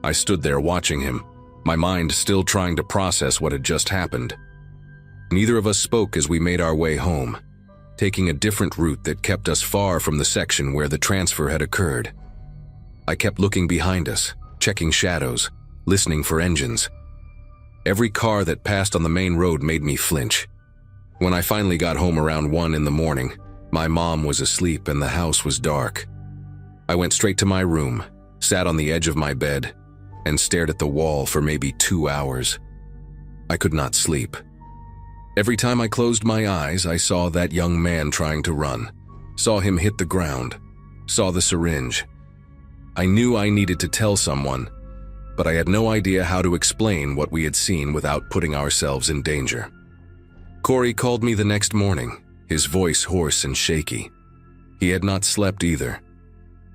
I stood there watching him, my mind still trying to process what had just happened. Neither of us spoke as we made our way home, taking a different route that kept us far from the section where the transfer had occurred. I kept looking behind us, checking shadows, listening for engines. Every car that passed on the main road made me flinch. When I finally got home around 1 in the morning, my mom was asleep and the house was dark. I went straight to my room, sat on the edge of my bed, and stared at the wall for maybe 2 hours. I could not sleep. Every time I closed my eyes, I saw that young man trying to run, saw him hit the ground, saw the syringe. I knew I needed to tell someone, but I had no idea how to explain what we had seen without putting ourselves in danger. Corey called me the next morning, his voice hoarse and shaky. He had not slept either.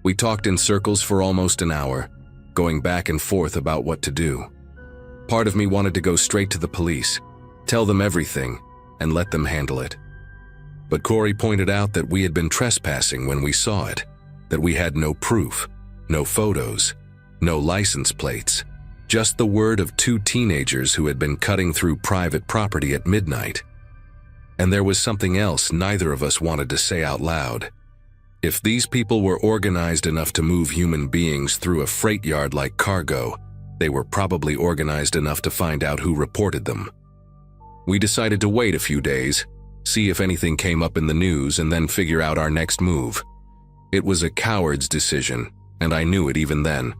We talked in circles for almost an hour, going back and forth about what to do. Part of me wanted to go straight to the police, tell them everything, and let them handle it. But Corey pointed out that we had been trespassing when we saw it, that we had no proof, no photos, no license plates, just the word of 2 teenagers who had been cutting through private property at midnight. And there was something else neither of us wanted to say out loud. If these people were organized enough to move human beings through a freight yard like cargo, they were probably organized enough to find out who reported them. We decided to wait a few days, see if anything came up in the news, and then figure out our next move. It was a coward's decision, and I knew it even then.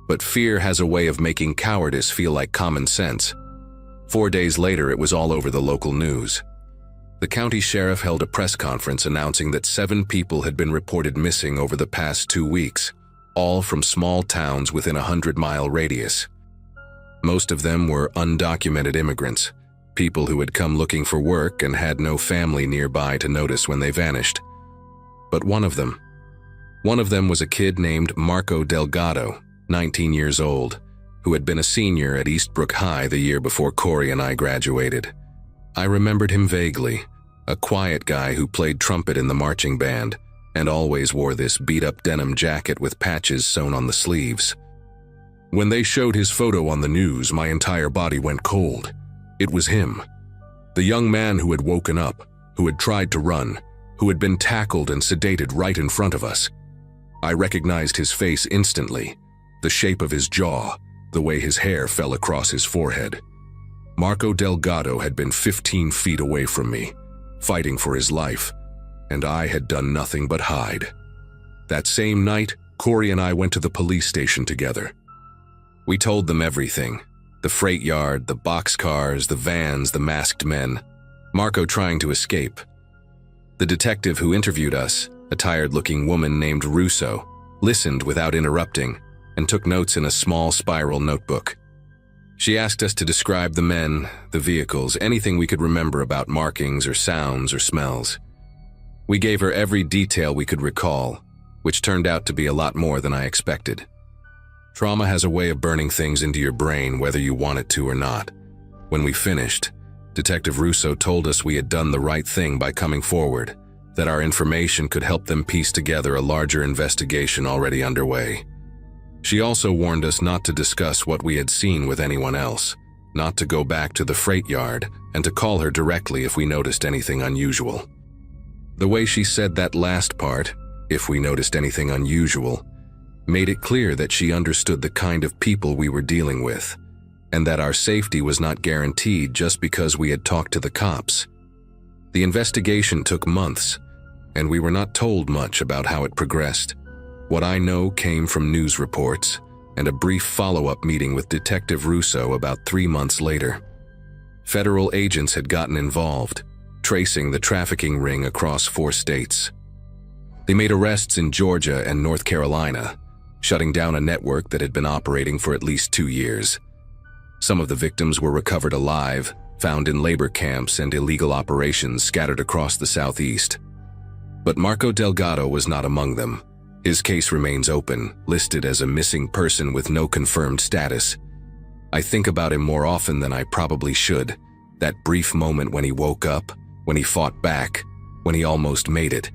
But fear has a way of making cowardice feel like common sense. 4 days later, it was all over the local news. The county sheriff held a press conference announcing that 7 people had been reported missing over the past 2 weeks, all from small towns within a 100-mile radius. Most of them were undocumented immigrants, people who had come looking for work and had no family nearby to notice when they vanished. But one of them was a kid named Marco Delgado, 19 years old, who had been a senior at Eastbrook High the year before Corey and I graduated. I remembered him vaguely, a quiet guy who played trumpet in the marching band and always wore this beat-up denim jacket with patches sewn on the sleeves. When they showed his photo on the news, my entire body went cold. It was him. The young man who had woken up, who had tried to run, who had been tackled and sedated right in front of us. I recognized his face instantly, the shape of his jaw, the way his hair fell across his forehead. Marco Delgado had been 15 feet away from me, fighting for his life, and I had done nothing but hide. That same night, Corey and I went to the police station together. We told them everything: the freight yard, the boxcars, the vans, the masked men, Marco trying to escape. The detective who interviewed us, a tired-looking woman named Russo, listened without interrupting and took notes in a small spiral notebook. She asked us to describe the men, the vehicles, anything we could remember about markings or sounds or smells. We gave her every detail we could recall, which turned out to be a lot more than I expected. Trauma has a way of burning things into your brain whether you want it to or not. When we finished, Detective Russo told us we had done the right thing by coming forward, that our information could help them piece together a larger investigation already underway. She also warned us not to discuss what we had seen with anyone else, not to go back to the freight yard, and to call her directly if we noticed anything unusual. The way she said that last part, if we noticed anything unusual, made it clear that she understood the kind of people we were dealing with, and that our safety was not guaranteed just because we had talked to the cops. The investigation took months, and we were not told much about how it progressed. What I know came from news reports and a brief follow-up meeting with Detective Russo about 3 months later. Federal agents had gotten involved, tracing the trafficking ring across 4 states. They made arrests in Georgia and North Carolina, shutting down a network that had been operating for at least 2 years. Some of the victims were recovered alive, found in labor camps and illegal operations scattered across the Southeast. But Marco Delgado was not among them. His case remains open, listed as a missing person with no confirmed status. I think about him more often than I probably should. That brief moment when he woke up, when he fought back, when he almost made it.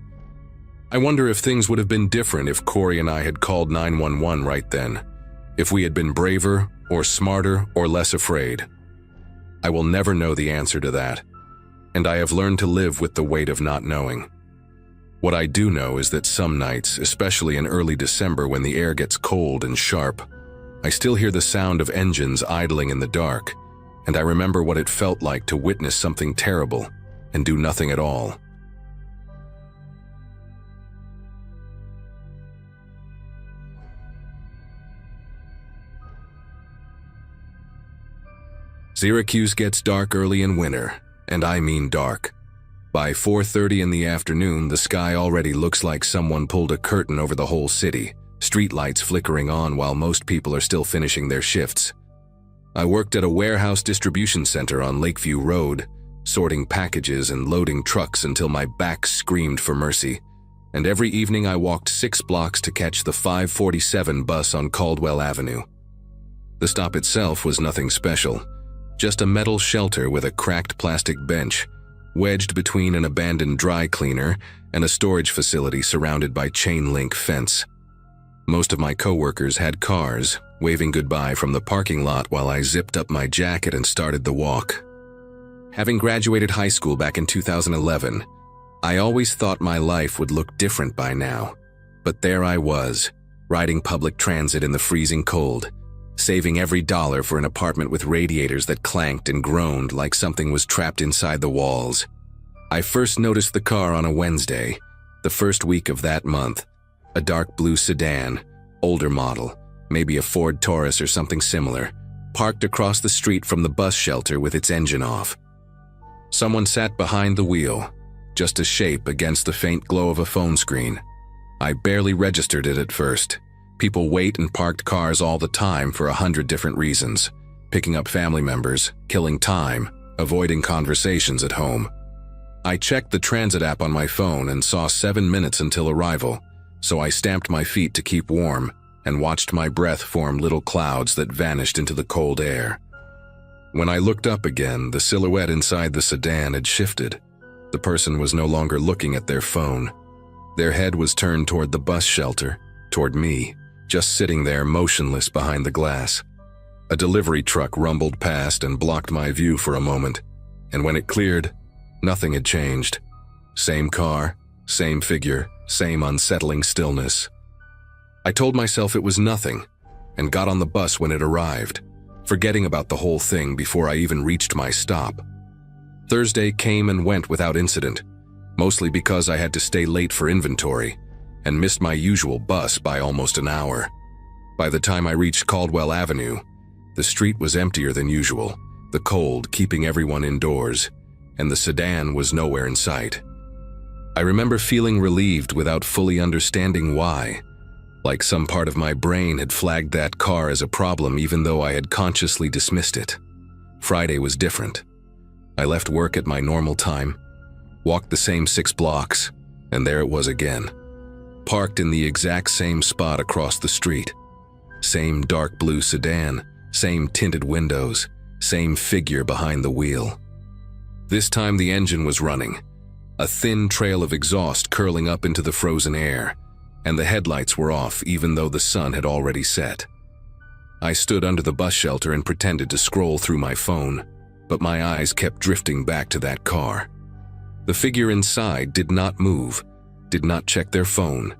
I wonder if things would have been different if Corey and I had called 911 right then, if we had been braver or smarter or less afraid. I will never know the answer to that, and I have learned to live with the weight of not knowing. What I do know is that some nights, especially in early December when the air gets cold and sharp, I still hear the sound of engines idling in the dark, and I remember what it felt like to witness something terrible and do nothing at all. Syracuse gets dark early in winter, and I mean dark. By 4:30 in the afternoon, the sky already looks like someone pulled a curtain over the whole city, streetlights flickering on while most people are still finishing their shifts. I worked at a warehouse distribution center on Lakeview Road, sorting packages and loading trucks until my back screamed for mercy, and every evening I walked 6 blocks to catch the 5:47 bus on Caldwell Avenue. The stop itself was nothing special, just a metal shelter with a cracked plastic bench, wedged between an abandoned dry cleaner and a storage facility surrounded by chain-link fence. Most of my coworkers had cars, waving goodbye from the parking lot while I zipped up my jacket and started the walk. Having graduated high school back in 2011, I always thought my life would look different by now, but there I was, riding public transit in the freezing cold, saving every dollar for an apartment with radiators that clanked and groaned like something was trapped inside the walls. I first noticed the car on a Wednesday, the first week of that month, a dark blue sedan, older model, maybe a Ford Taurus or something similar, parked across the street from the bus shelter with its engine off. Someone sat behind the wheel, just a shape against the faint glow of a phone screen. I barely registered it at first. People wait and parked cars all the time for 100 different reasons, picking up family members, killing time, avoiding conversations at home. I checked the transit app on my phone and saw 7 minutes until arrival, so I stamped my feet to keep warm and watched my breath form little clouds that vanished into the cold air. When I looked up again, the silhouette inside the sedan had shifted. The person was no longer looking at their phone. Their head was turned toward the bus shelter, toward me, just sitting there motionless behind the glass. A delivery truck rumbled past and blocked my view for a moment, and when it cleared, nothing had changed. Same car, same figure, same unsettling stillness. I told myself it was nothing, and got on the bus when it arrived, forgetting about the whole thing before I even reached my stop. Thursday came and went without incident, mostly because I had to stay late for inventory, and missed my usual bus by almost an hour. By the time I reached Caldwell Avenue, the street was emptier than usual, the cold keeping everyone indoors, and the sedan was nowhere in sight. I remember feeling relieved without fully understanding why, like some part of my brain had flagged that car as a problem even though I had consciously dismissed it. Friday was different. I left work at my normal time, walked the same 6 blocks, and there it was again. Parked in the exact same spot across the street. Same dark blue sedan, same tinted windows, same figure behind the wheel. This time the engine was running, a thin trail of exhaust curling up into the frozen air, and the headlights were off even though the sun had already set. I stood under the bus shelter and pretended to scroll through my phone, but my eyes kept drifting back to that car. The figure inside did not move, did not check their phone,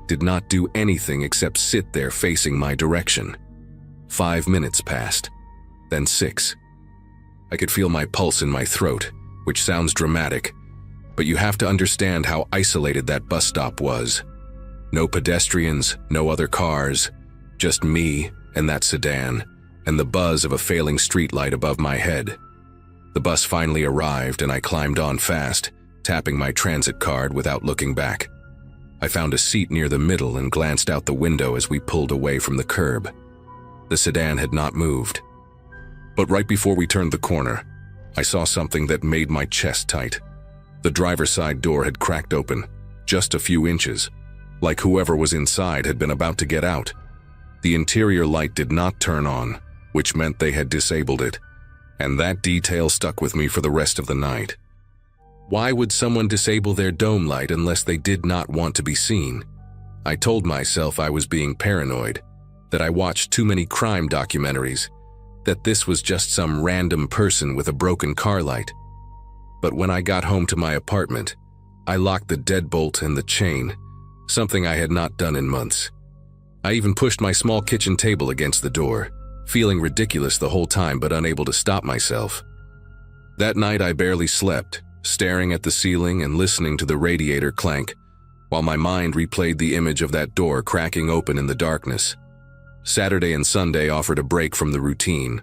did not do anything except sit there facing my direction. 5 minutes passed, then 6. I could feel my pulse in my throat, which sounds dramatic, but you have to understand how isolated that bus stop was. No pedestrians, no other cars, just me and that sedan, and the buzz of a failing streetlight above my head. The bus finally arrived and I climbed on fast, tapping my transit card without looking back. I found a seat near the middle and glanced out the window as we pulled away from the curb. The sedan had not moved. But right before we turned the corner, I saw something that made my chest tight. The driver's side door had cracked open, just a few inches, like whoever was inside had been about to get out. The interior light did not turn on, which meant they had disabled it, and that detail stuck with me for the rest of the night. Why would someone disable their dome light unless they did not want to be seen? I told myself I was being paranoid, that I watched too many crime documentaries, that this was just some random person with a broken car light. But when I got home to my apartment, I locked the deadbolt and the chain, something I had not done in months. I even pushed my small kitchen table against the door, feeling ridiculous the whole time but unable to stop myself. That night I barely slept, staring at the ceiling and listening to the radiator clank, while my mind replayed the image of that door cracking open in the darkness. Saturday and Sunday offered a break from the routine,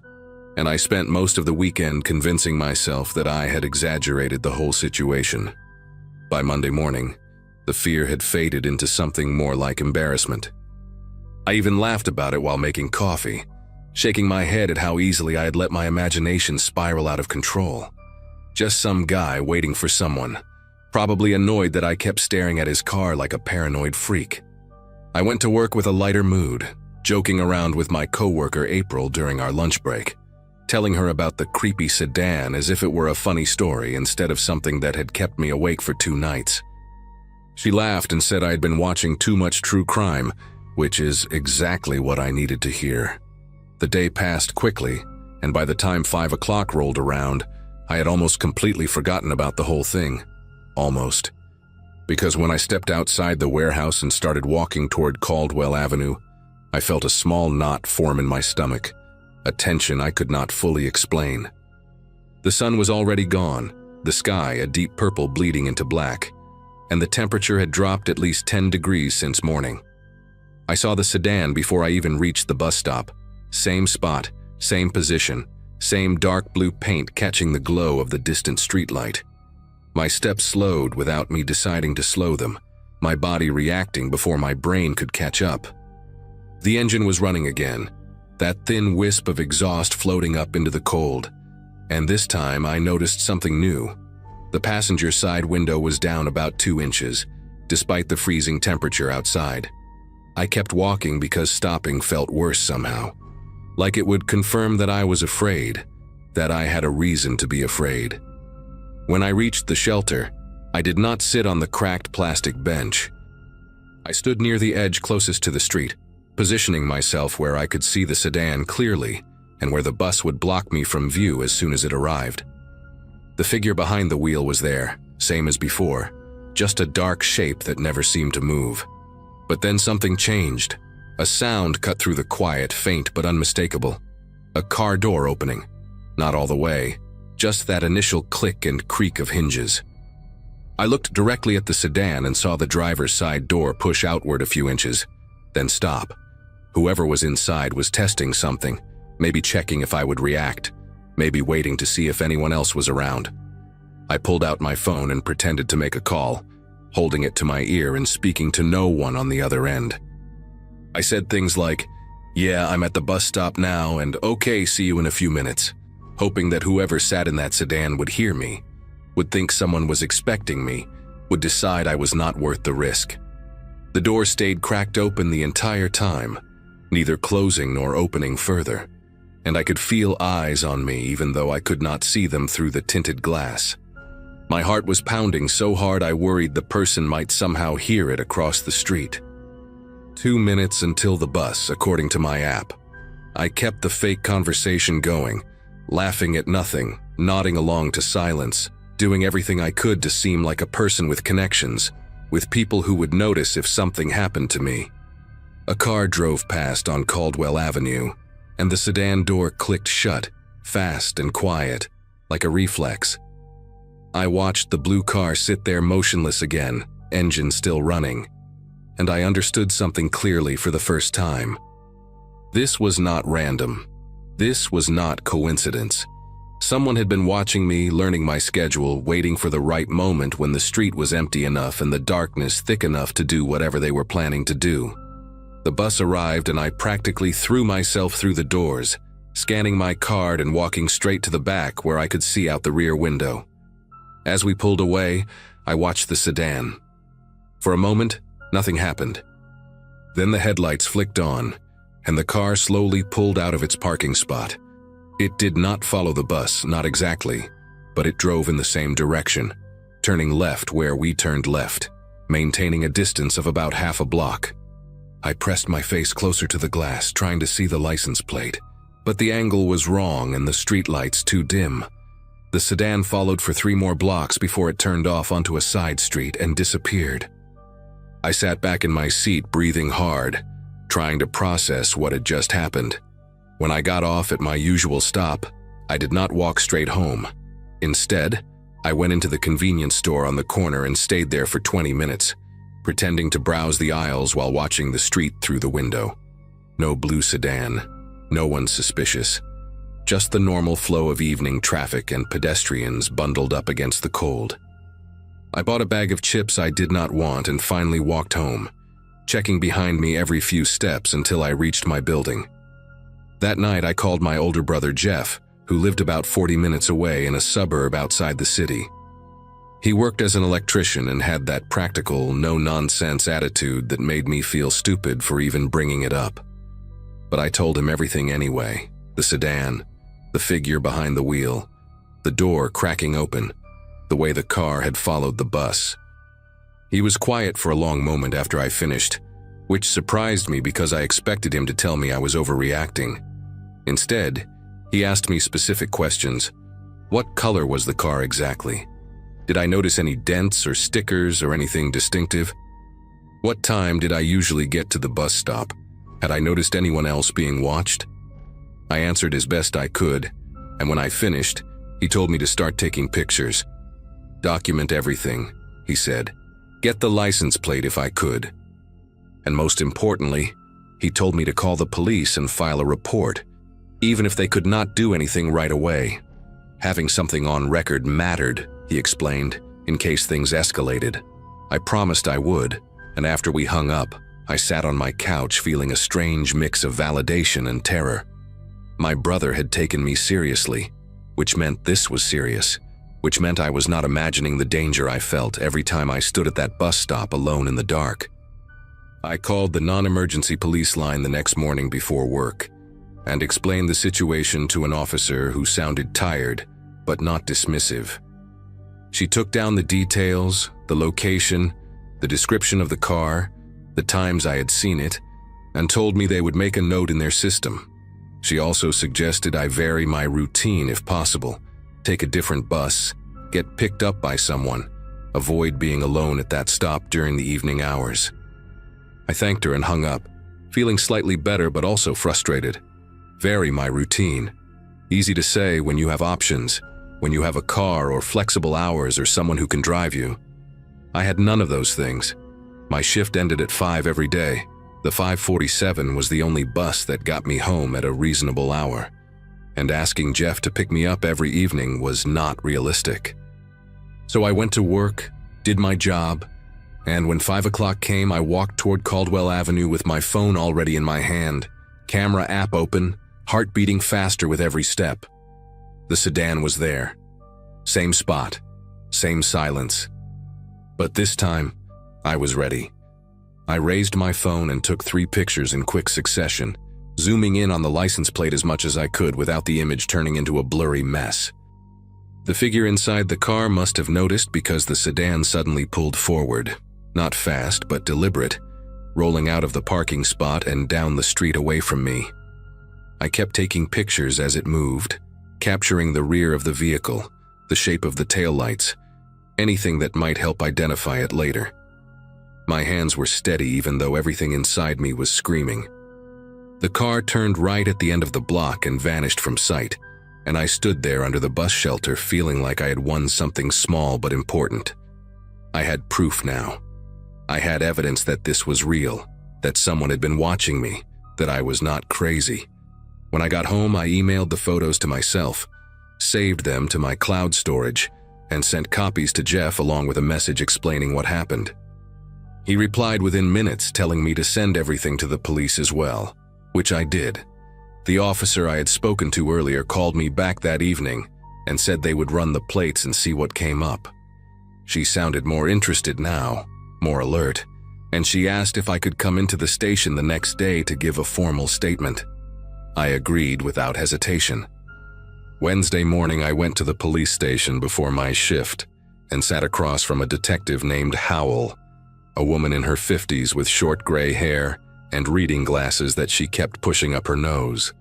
and I spent most of the weekend convincing myself that I had exaggerated the whole situation. By Monday morning, the fear had faded into something more like embarrassment. I even laughed about it while making coffee, shaking my head at how easily I had let my imagination spiral out of control. Just some guy waiting for someone, probably annoyed that I kept staring at his car like a paranoid freak. I went to work with a lighter mood, joking around with my coworker April during our lunch break, telling her about the creepy sedan as if it were a funny story instead of something that had kept me awake for 2 nights. She laughed and said I had been watching too much true crime, which is exactly what I needed to hear. The day passed quickly, and by the time 5 o'clock rolled around, I had almost completely forgotten about the whole thing. Almost. because when I stepped outside the warehouse and started walking toward Caldwell Avenue, I felt a small knot form in my stomach, a tension I could not fully explain. The sun was already gone, the sky a deep purple bleeding into black, and the temperature had dropped at least 10 degrees since morning. I saw the sedan before I even reached the bus stop. Same spot, same position, same dark blue paint catching the glow of the distant streetlight. My steps slowed without me deciding to slow them, my body reacting before my brain could catch up. The engine was running again, that thin wisp of exhaust floating up into the cold, and this time I noticed something new. The passenger side window was down about 2 inches, despite the freezing temperature outside. I kept walking because stopping felt worse somehow, like it would confirm that I was afraid, that I had a reason to be afraid. When I reached the shelter, I did not sit on the cracked plastic bench. I stood near the edge closest to the street, positioning myself where I could see the sedan clearly and where the bus would block me from view as soon as it arrived. The figure behind the wheel was there, same as before, just a dark shape that never seemed to move. But then something changed. A sound cut through the quiet, faint but unmistakable. A car door opening. Not all the way, just that initial click and creak of hinges. I looked directly at the sedan and saw the driver's side door push outward a few inches, then stop. Whoever was inside was testing something, maybe checking if I would react, maybe waiting to see if anyone else was around. I pulled out my phone and pretended to make a call, holding it to my ear and speaking to no one on the other end. I said things like, "Yeah, I'm at the bus stop now, and okay, see you in a few minutes," hoping that whoever sat in that sedan would hear me, would think someone was expecting me, would decide I was not worth the risk. The door stayed cracked open the entire time, neither closing nor opening further, and I could feel eyes on me even though I could not see them through the tinted glass. My heart was pounding so hard I worried the person might somehow hear it across the street. 2 minutes until the bus, according to my app. I kept the fake conversation going, laughing at nothing, nodding along to silence, doing everything I could to seem like a person with connections, with people who would notice if something happened to me. A car drove past on Caldwell Avenue, and the sedan door clicked shut, fast and quiet, like a reflex. I watched the blue car sit there motionless again, engine still running, and I understood something clearly for the first time. This was not random. This was not coincidence. Someone had been watching me, learning my schedule, waiting for the right moment when the street was empty enough and the darkness thick enough to do whatever they were planning to do. The bus arrived and I practically threw myself through the doors, scanning my card and walking straight to the back where I could see out the rear window. As we pulled away, I watched the sedan. For a moment, nothing happened. Then the headlights flicked on, and the car slowly pulled out of its parking spot. It did not follow the bus, not exactly, but it drove in the same direction, turning left where we turned left, maintaining a distance of about half a block. I pressed my face closer to the glass, trying to see the license plate, but the angle was wrong and the streetlights too dim. The sedan followed for 3 more blocks before it turned off onto a side street and disappeared. I sat back in my seat, breathing hard, trying to process what had just happened. When I got off at my usual stop, I did not walk straight home. Instead, I went into the convenience store on the corner and stayed there for 20 minutes, pretending to browse the aisles while watching the street through the window. No blue sedan, no one suspicious. Just the normal flow of evening traffic and pedestrians bundled up against the cold. I bought a bag of chips I did not want and finally walked home, checking behind me every few steps until I reached my building. That night I called my older brother Jeff, who lived about 40 minutes away in a suburb outside the city. He worked as an electrician and had that practical, no-nonsense attitude that made me feel stupid for even bringing it up. But I told him everything anyway: the sedan, the figure behind the wheel, the door cracking open, the way the car had followed the bus. He was quiet for a long moment after I finished, which surprised me because I expected him to tell me I was overreacting. Instead, he asked me specific questions. What color was the car exactly? Did I notice any dents or stickers or anything distinctive? What time did I usually get to the bus stop? Had I noticed anyone else being watched? I answered as best I could, and when I finished, he told me to start taking pictures. Document everything, he said. Get the license plate if I could. And most importantly, he told me to call the police and file a report, even if they could not do anything right away. Having something on record mattered, he explained, in case things escalated. I promised I would, and after we hung up, I sat on my couch feeling a strange mix of validation and terror. My brother had taken me seriously, which meant this was serious, which meant I was not imagining the danger I felt every time I stood at that bus stop alone in the dark. I called the non-emergency police line the next morning before work and explained the situation to an officer who sounded tired but not dismissive. She took down the details, the location, the description of the car, the times I had seen it, and told me they would make a note in their system. She also suggested I vary my routine if possible, take a different bus, get picked up by someone, avoid being alone at that stop during the evening hours. I thanked her and hung up, feeling slightly better but also frustrated. Vary my routine. Easy to say when you have options, when you have a car or flexible hours or someone who can drive you. I had none of those things. My shift ended at 5 every day. The 5:47 was the only bus that got me home at a reasonable hour, and asking Jeff to pick me up every evening was not realistic. So I went to work, did my job, and when 5 o'clock came, I walked toward Caldwell Avenue with my phone already in my hand, camera app open, heart beating faster with every step. The sedan was there. Same spot, same silence. But this time, I was ready. I raised my phone and took 3 pictures in quick succession, zooming in on the license plate as much as I could without the image turning into a blurry mess. The figure inside the car must have noticed because the sedan suddenly pulled forward, not fast but deliberate, rolling out of the parking spot and down the street away from me. I kept taking pictures as it moved, capturing the rear of the vehicle, the shape of the taillights, anything that might help identify it later. My hands were steady even though everything inside me was screaming. The car turned right at the end of the block and vanished from sight, and I stood there under the bus shelter feeling like I had won something small but important. I had proof now. I had evidence that this was real, that someone had been watching me, that I was not crazy. When I got home, I emailed the photos to myself, saved them to my cloud storage, and sent copies to Jeff along with a message explaining what happened. He replied within minutes telling me to send everything to the police as well, which I did. The officer I had spoken to earlier called me back that evening and said they would run the plates and see what came up. She sounded more interested now, more alert, and she asked if I could come into the station the next day to give a formal statement. I agreed without hesitation. Wednesday morning, I went to the police station before my shift and sat across from a detective named Howell, a woman in her 50s with short gray hair and reading glasses that she kept pushing up her nose.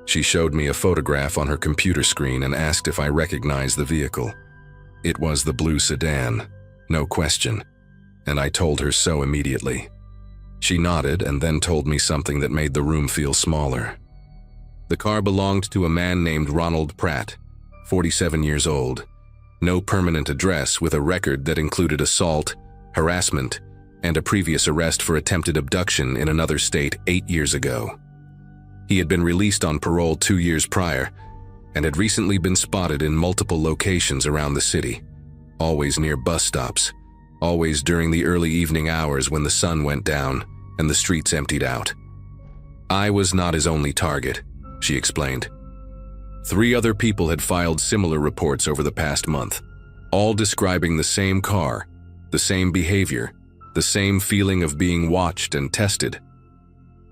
She showed me a photograph on her computer screen and asked if I recognized the vehicle. It was the blue sedan, no question, and I told her so immediately. She nodded and then told me something that made the room feel smaller. The car belonged to a man named Ronald Pratt, 47 years old, no permanent address with a record that included assault, harassment, and a previous arrest for attempted abduction in another state 8 years ago. He had been released on parole 2 years prior and had recently been spotted in multiple locations around the city, always near bus stops, always during the early evening hours when the sun went down and the streets emptied out. I was not his only target, she explained. 3 other people had filed similar reports over the past month, all describing the same car, the same behavior, the same feeling of being watched and tested.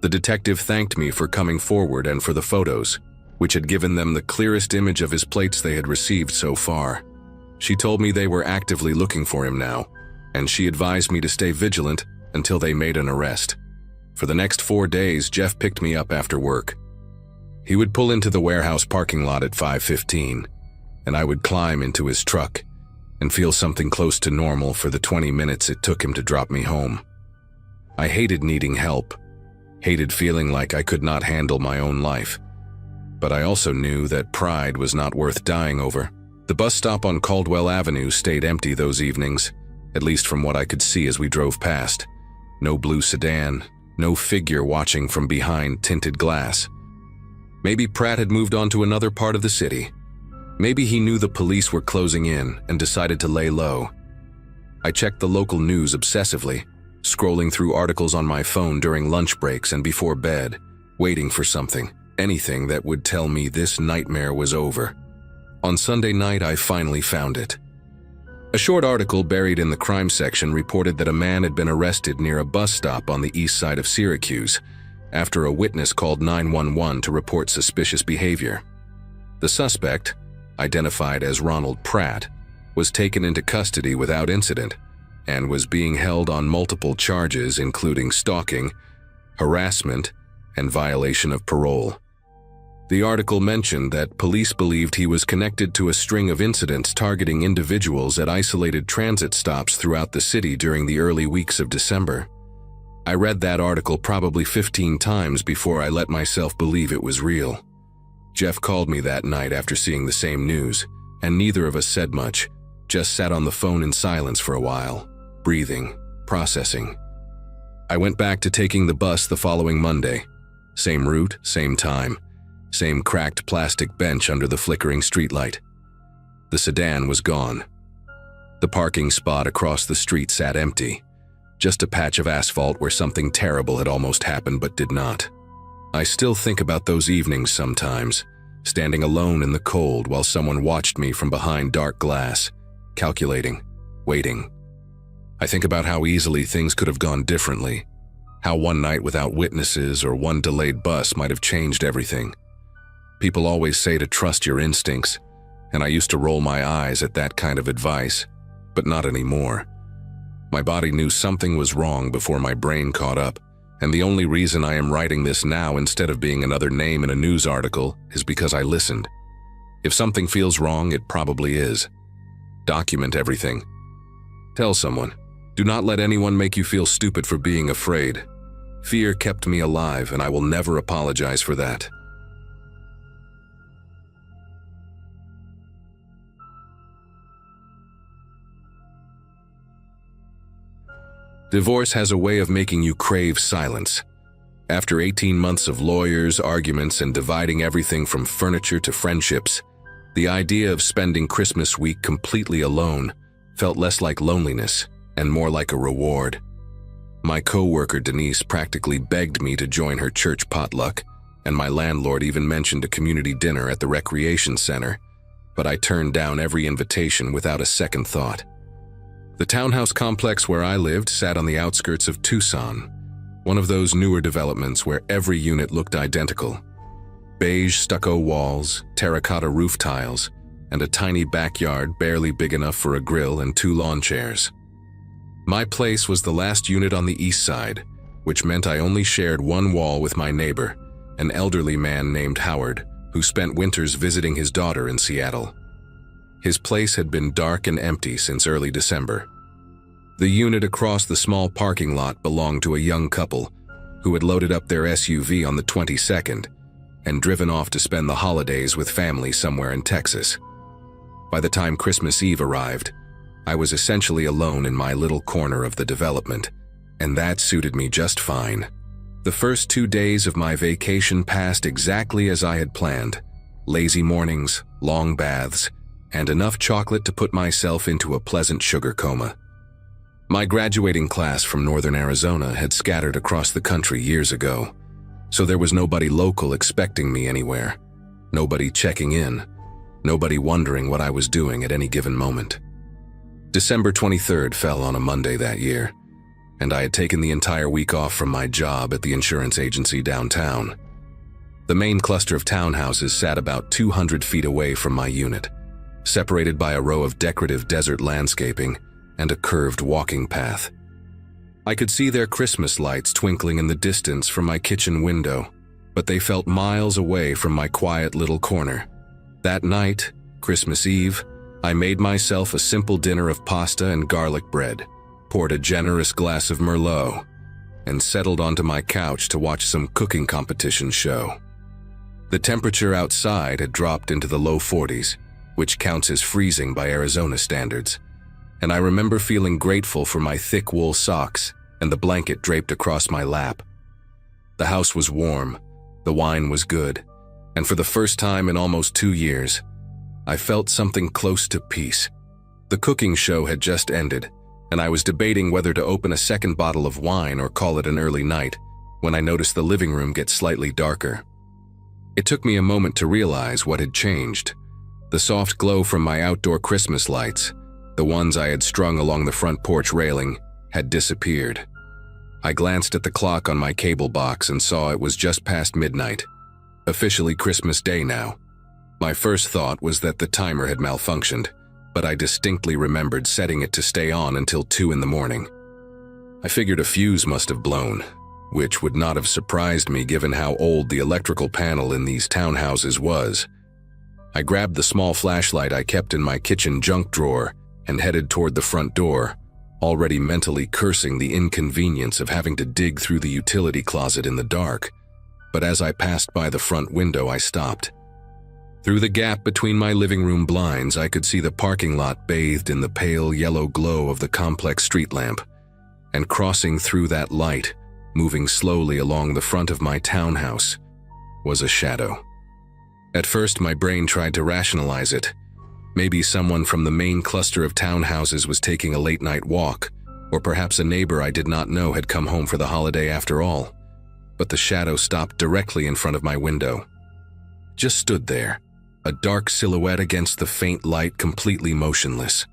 The detective thanked me for coming forward and for the photos, which had given them the clearest image of his plates they had received so far. She told me they were actively looking for him now, and she advised me to stay vigilant until they made an arrest. For the next 4 days, Jeff picked me up after work. He would pull into the warehouse parking lot at 5:15, and I would climb into his truck, and feel something close to normal for the 20 minutes it took him to drop me home. I hated needing help, hated feeling like I could not handle my own life. But I also knew that pride was not worth dying over. The bus stop on Caldwell Avenue stayed empty those evenings, at least from what I could see as we drove past. No blue sedan, no figure watching from behind tinted glass. Maybe Pratt had moved on to another part of the city. Maybe he knew the police were closing in and decided to lay low. I checked the local news obsessively, scrolling through articles on my phone during lunch breaks and before bed, waiting for something, anything that would tell me this nightmare was over. On Sunday night, I finally found it. A short article buried in the crime section reported that a man had been arrested near a bus stop on the east side of Syracuse after a witness called 911 to report suspicious behavior. The suspect, identified as Ronald Pratt, was taken into custody without incident and was being held on multiple charges including stalking, harassment, and violation of parole. The article mentioned that police believed he was connected to a string of incidents targeting individuals at isolated transit stops throughout the city during the early weeks of December. I read that article probably 15 times before I let myself believe it was real. Jeff called me that night after seeing the same news, and neither of us said much, just sat on the phone in silence for a while, breathing, processing. I went back to taking the bus the following Monday. Same route, same time. Same cracked plastic bench under the flickering streetlight. The sedan was gone. The parking spot across the street sat empty, just a patch of asphalt where something terrible had almost happened but did not. I still think about those evenings sometimes, standing alone in the cold while someone watched me from behind dark glass, calculating, waiting. I think about how easily things could have gone differently, how one night without witnesses or one delayed bus might have changed everything. People always say to trust your instincts, and I used to roll my eyes at that kind of advice, but not anymore. My body knew something was wrong before my brain caught up, and the only reason I am writing this now instead of being another name in a news article is because I listened. If something feels wrong, it probably is. Document everything. Tell someone. Do not let anyone make you feel stupid for being afraid. Fear kept me alive, and I will never apologize for that. Divorce has a way of making you crave silence. After 18 months of lawyers, arguments, and dividing everything from furniture to friendships, the idea of spending Christmas week completely alone felt less like loneliness and more like a reward. My co-worker Denise practically begged me to join her church potluck, and my landlord even mentioned a community dinner at the recreation center, but I turned down every invitation without a second thought. The townhouse complex where I lived sat on the outskirts of Tucson, one of those newer developments where every unit looked identical. Beige stucco walls, terracotta roof tiles, and a tiny backyard barely big enough for a grill and 2 lawn chairs. My place was the last unit on the east side, which meant I only shared one wall with my neighbor, an elderly man named Howard, who spent winters visiting his daughter in Seattle. His place had been dark and empty since early December. The unit across the small parking lot belonged to a young couple who had loaded up their SUV on the 22nd and driven off to spend the holidays with family somewhere in Texas. By the time Christmas Eve arrived, I was essentially alone in my little corner of the development, and that suited me just fine. The first 2 days of my vacation passed exactly as I had planned. Lazy mornings, long baths, and enough chocolate to put myself into a pleasant sugar coma. My graduating class from northern Arizona had scattered across the country years ago, so there was nobody local expecting me anywhere, nobody checking in, nobody wondering what I was doing at any given moment. December 23rd fell on a Monday that year, and I had taken the entire week off from my job at the insurance agency downtown. The main cluster of townhouses sat about 200 feet away from my unit, separated by a row of decorative desert landscaping and a curved walking path. I could see their Christmas lights twinkling in the distance from my kitchen window, but they felt miles away from my quiet little corner. That night, Christmas Eve, I made myself a simple dinner of pasta and garlic bread, poured a generous glass of Merlot, and settled onto my couch to watch some cooking competition show. The temperature outside had dropped into the low 40s, which counts as freezing by Arizona standards, and I remember feeling grateful for my thick wool socks and the blanket draped across my lap. The house was warm, the wine was good, and for the first time in almost 2 years, I felt something close to peace. The cooking show had just ended, and I was debating whether to open a second bottle of wine or call it an early night when I noticed the living room get slightly darker. It took me a moment to realize what had changed. The soft glow from my outdoor Christmas lights, the ones I had strung along the front porch railing, had disappeared. I glanced at the clock on my cable box and saw it was just past midnight. Officially Christmas Day now. My first thought was that the timer had malfunctioned, but I distinctly remembered setting it to stay on until 2 in the morning. I figured a fuse must have blown, which would not have surprised me given how old the electrical panel in these townhouses was. I grabbed the small flashlight I kept in my kitchen junk drawer and headed toward the front door, already mentally cursing the inconvenience of having to dig through the utility closet in the dark. But as I passed by the front window, I stopped. Through the gap between my living room blinds, I could see the parking lot bathed in the pale yellow glow of the complex street lamp, and crossing through that light, moving slowly along the front of my townhouse, was a shadow. At first, my brain tried to rationalize it. Maybe someone from the main cluster of townhouses was taking a late-night walk, or perhaps a neighbor I did not know had come home for the holiday after all. But the shadow stopped directly in front of my window. Just stood there, a dark silhouette against the faint light, completely motionless.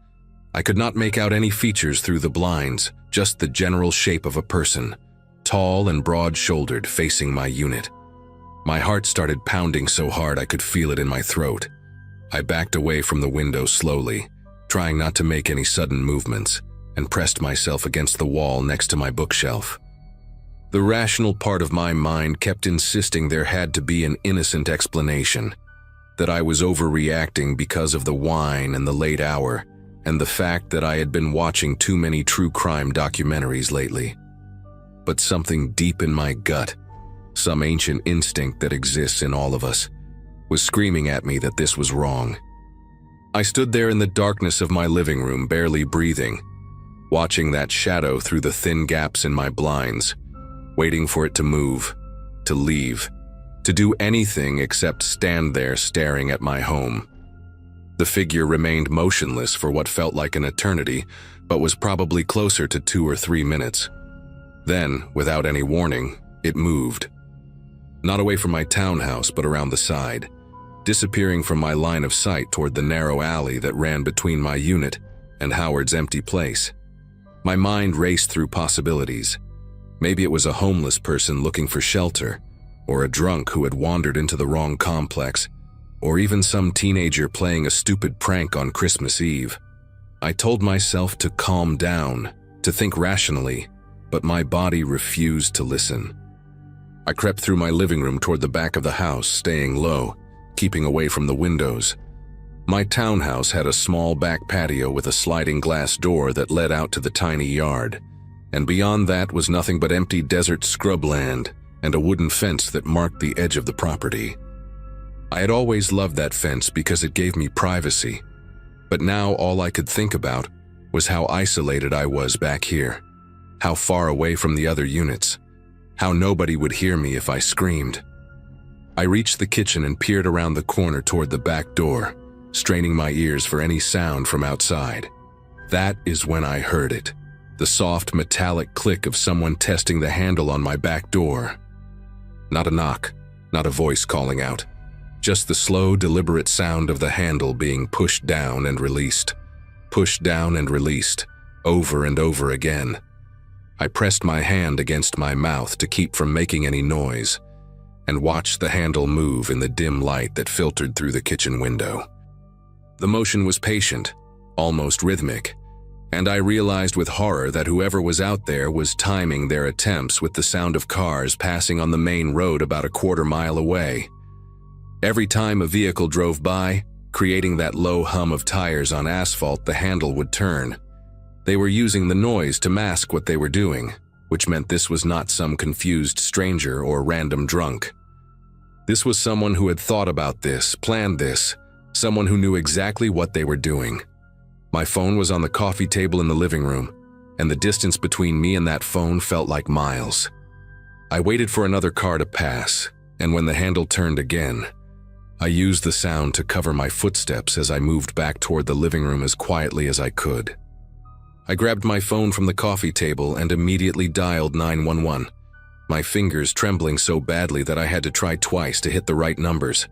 I could not make out any features through the blinds, just the general shape of a person, tall and broad-shouldered, facing my unit. My heart started pounding so hard I could feel it in my throat. I backed away from the window slowly, trying not to make any sudden movements, and pressed myself against the wall next to my bookshelf. The rational part of my mind kept insisting there had to be an innocent explanation, that I was overreacting because of the wine and the late hour, and the fact that I had been watching too many true crime documentaries lately. But something deep in my gut, some ancient instinct that exists in all of us, was screaming at me that this was wrong. I stood there in the darkness of my living room, barely breathing, watching that shadow through the thin gaps in my blinds, waiting for it to move, to leave, to do anything except stand there staring at my home. The figure remained motionless for what felt like an eternity, but was probably closer to 2 or 3 minutes. Then, without any warning, it moved. Not away from my townhouse, but around the side, disappearing from my line of sight toward the narrow alley that ran between my unit and Howard's empty place. My mind raced through possibilities. Maybe it was a homeless person looking for shelter, or a drunk who had wandered into the wrong complex, or even some teenager playing a stupid prank on Christmas Eve. I told myself to calm down, to think rationally, but my body refused to listen. I crept through my living room toward the back of the house, staying low, keeping away from the windows. My townhouse had a small back patio with a sliding glass door that led out to the tiny yard, and beyond that was nothing but empty desert scrubland and a wooden fence that marked the edge of the property. I had always loved that fence because it gave me privacy, but now all I could think about was how isolated I was back here, how far away from the other units, how nobody would hear me if I screamed. I reached the kitchen and peered around the corner toward the back door, straining my ears for any sound from outside. That is when I heard it, the soft metallic click of someone testing the handle on my back door. Not a knock, not a voice calling out, just the slow, deliberate sound of the handle being pushed down and released, over and over again. I pressed my hand against my mouth to keep from making any noise, and watched the handle move in the dim light that filtered through the kitchen window. The motion was patient, almost rhythmic, and I realized with horror that whoever was out there was timing their attempts with the sound of cars passing on the main road about a quarter mile away. Every time a vehicle drove by, Creating that low hum of tires on asphalt the handle would turn. They were using the noise to mask what they were doing, which meant this was not some confused stranger or random drunk. This was someone who had thought about this, planned this, someone who knew exactly what they were doing. My phone was on the coffee table in the living room, and the distance between me and that phone felt like miles. I waited for another car to pass, and when the handle turned again, I used the sound to cover my footsteps as I moved back toward the living room as quietly as I could. I grabbed my phone from the coffee table and immediately dialed 911, my fingers trembling so badly that I had to try twice to hit the right numbers.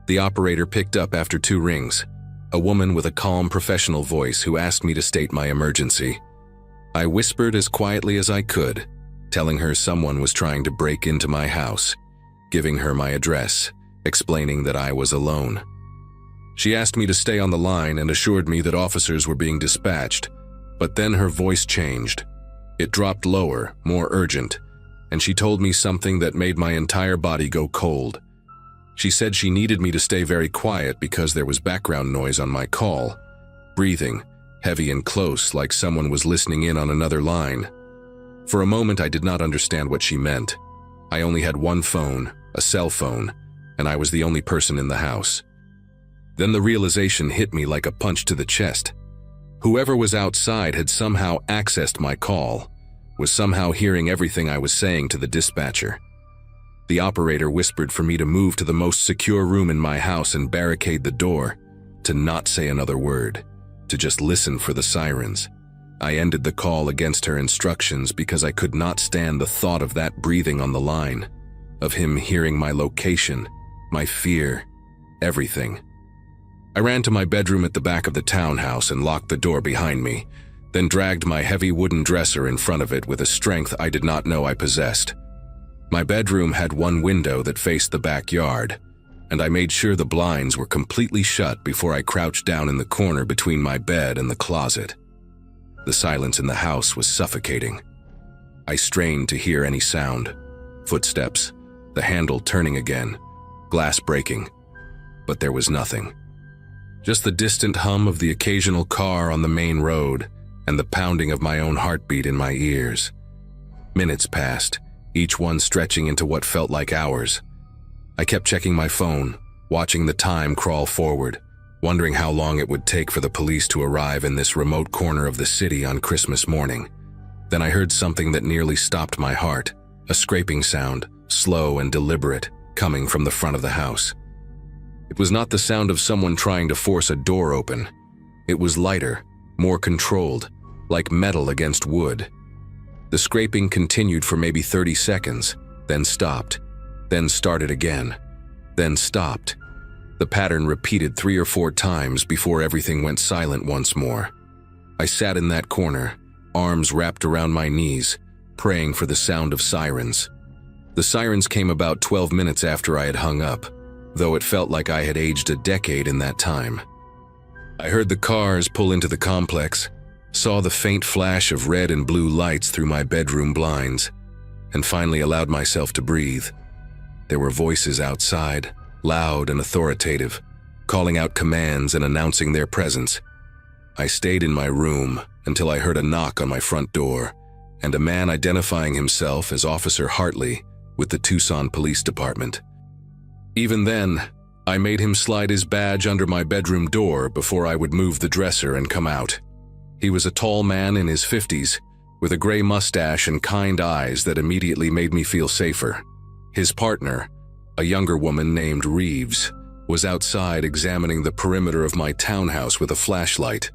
The operator picked up after 2 rings, a woman with a calm professional voice who asked me to state my emergency. I whispered as quietly as I could, telling her someone was trying to break into my house, giving her my address, explaining that I was alone. She asked me to stay on the line and assured me that officers were being dispatched, but then her voice changed. It dropped lower, more urgent, and she told me something that made my entire body go cold. She said she needed me to stay very quiet because there was background noise on my call, breathing, heavy and close like someone was listening in on another line. For a moment I did not understand what she meant. I only had one phone, a cell phone, and I was the only person in the house. Then the realization hit me like a punch to the chest. Whoever was outside had somehow accessed my call, was somehow hearing everything I was saying to the dispatcher. The operator whispered for me to move to the most secure room in my house and barricade the door, to not say another word, to just listen for the sirens. I ended the call against her instructions because I could not stand the thought of that breathing on the line, of him hearing my location, my fear, everything. I ran to my bedroom at the back of the townhouse and locked the door behind me, then dragged my heavy wooden dresser in front of it with a strength I did not know I possessed. My bedroom had one window that faced the backyard, and I made sure the blinds were completely shut before I crouched down in the corner between my bed and the closet. The silence in the house was suffocating. I strained to hear any sound. Footsteps, the handle turning again, glass breaking. But there was nothing. Just the distant hum of the occasional car on the main road and the pounding of my own heartbeat in my ears. Minutes passed, each one stretching into what felt like hours. I kept checking my phone, watching the time crawl forward, wondering how long it would take for the police to arrive in this remote corner of the city on Christmas morning. Then I heard something that nearly stopped my heart, a scraping sound, slow and deliberate, coming from the front of the house. It was not the sound of someone trying to force a door open. It was lighter, more controlled, like metal against wood. The scraping continued for maybe 30 seconds, then stopped, then started again, then stopped. The pattern repeated 3 or 4 times before everything went silent once more. I sat in that corner, arms wrapped around my knees, praying for the sound of sirens. The sirens came about 12 minutes after I had hung up, though it felt like I had aged a decade in that time. I heard the cars pull into the complex, saw the faint flash of red and blue lights through my bedroom blinds, and finally allowed myself to breathe. There were voices outside, loud and authoritative, calling out commands and announcing their presence. I stayed in my room until I heard a knock on my front door, and a man identifying himself as Officer Hartley with the Tucson Police Department. Even then, I made him slide his badge under my bedroom door before I would move the dresser and come out. He was a tall man in his 50s, with a gray mustache and kind eyes that immediately made me feel safer. His partner, a younger woman named Reeves, was outside examining the perimeter of my townhouse with a flashlight.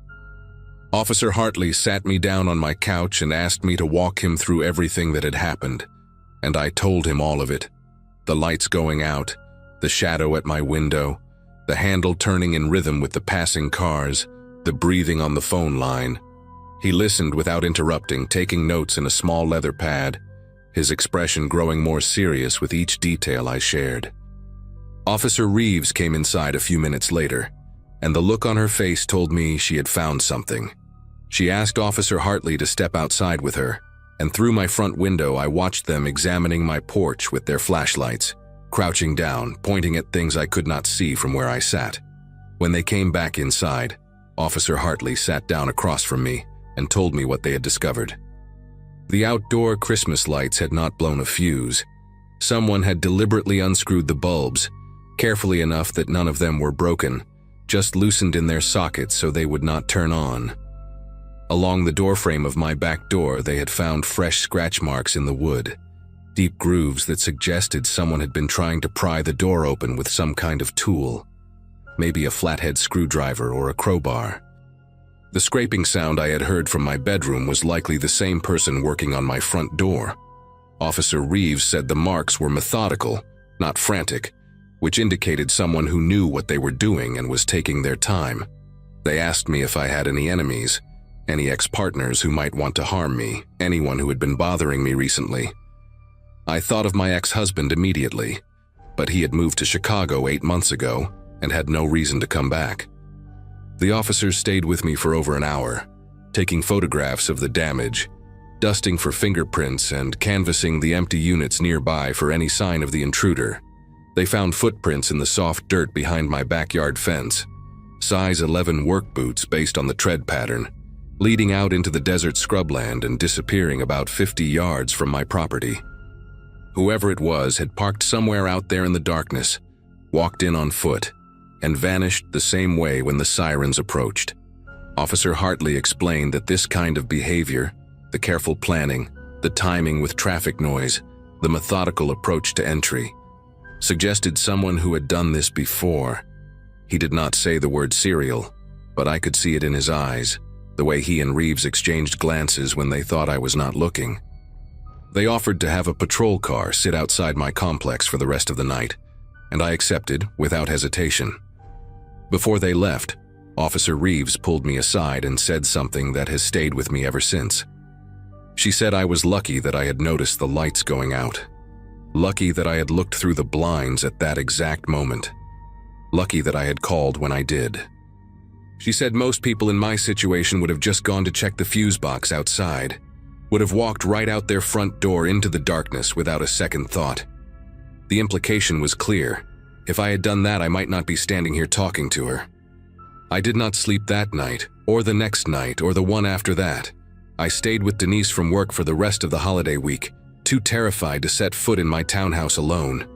Officer Hartley sat me down on my couch and asked me to walk him through everything that had happened, and I told him all of it. The lights going out, the shadow at my window, the handle turning in rhythm with the passing cars, the breathing on the phone line. He listened without interrupting, taking notes in a small leather pad, his expression growing more serious with each detail I shared. Officer Reeves came inside a few minutes later, and the look on her face told me she had found something. She asked Officer Hartley to step outside with her, and through my front window I watched them examining my porch with their flashlights, crouching down, pointing at things I could not see from where I sat. When they came back inside, Officer Hartley sat down across from me and told me what they had discovered. The outdoor Christmas lights had not blown a fuse. Someone had deliberately unscrewed the bulbs, carefully enough that none of them were broken, just loosened in their sockets so they would not turn on. Along the doorframe of my back door, they had found fresh scratch marks in the wood, deep grooves that suggested someone had been trying to pry the door open with some kind of tool, maybe a flathead screwdriver or a crowbar. The scraping sound I had heard from my bedroom was likely the same person working on my front door. Officer Reeves said the marks were methodical, not frantic, which indicated someone who knew what they were doing and was taking their time. They asked me if I had any enemies, any ex-partners who might want to harm me, anyone who had been bothering me recently. I thought of my ex-husband immediately, but he had moved to Chicago 8 months ago and had no reason to come back. The officers stayed with me for over an hour, taking photographs of the damage, dusting for fingerprints and canvassing the empty units nearby for any sign of the intruder. They found footprints in the soft dirt behind my backyard fence, size 11 work boots based on the tread pattern, leading out into the desert scrubland and disappearing about 50 yards from my property. Whoever it was had parked somewhere out there in the darkness, walked in on foot, and vanished the same way when the sirens approached. Officer Hartley explained that this kind of behavior, the careful planning, the timing with traffic noise, the methodical approach to entry, suggested someone who had done this before. He did not say the word serial, but I could see it in his eyes, the way he and Reeves exchanged glances when they thought I was not looking. They offered to have a patrol car sit outside my complex for the rest of the night, and I accepted without hesitation. Before they left, Officer Reeves pulled me aside and said something that has stayed with me ever since. She said I was lucky that I had noticed the lights going out. Lucky that I had looked through the blinds at that exact moment. Lucky that I had called when I did. She said most people in my situation would have just gone to check the fuse box outside, would have walked right out their front door into the darkness without a second thought. The implication was clear. If I had done that, I might not be standing here talking to her. I did not sleep that night, or the next night, or the one after that. I stayed with Denise from work for the rest of the holiday week, too terrified to set foot in my townhouse alone.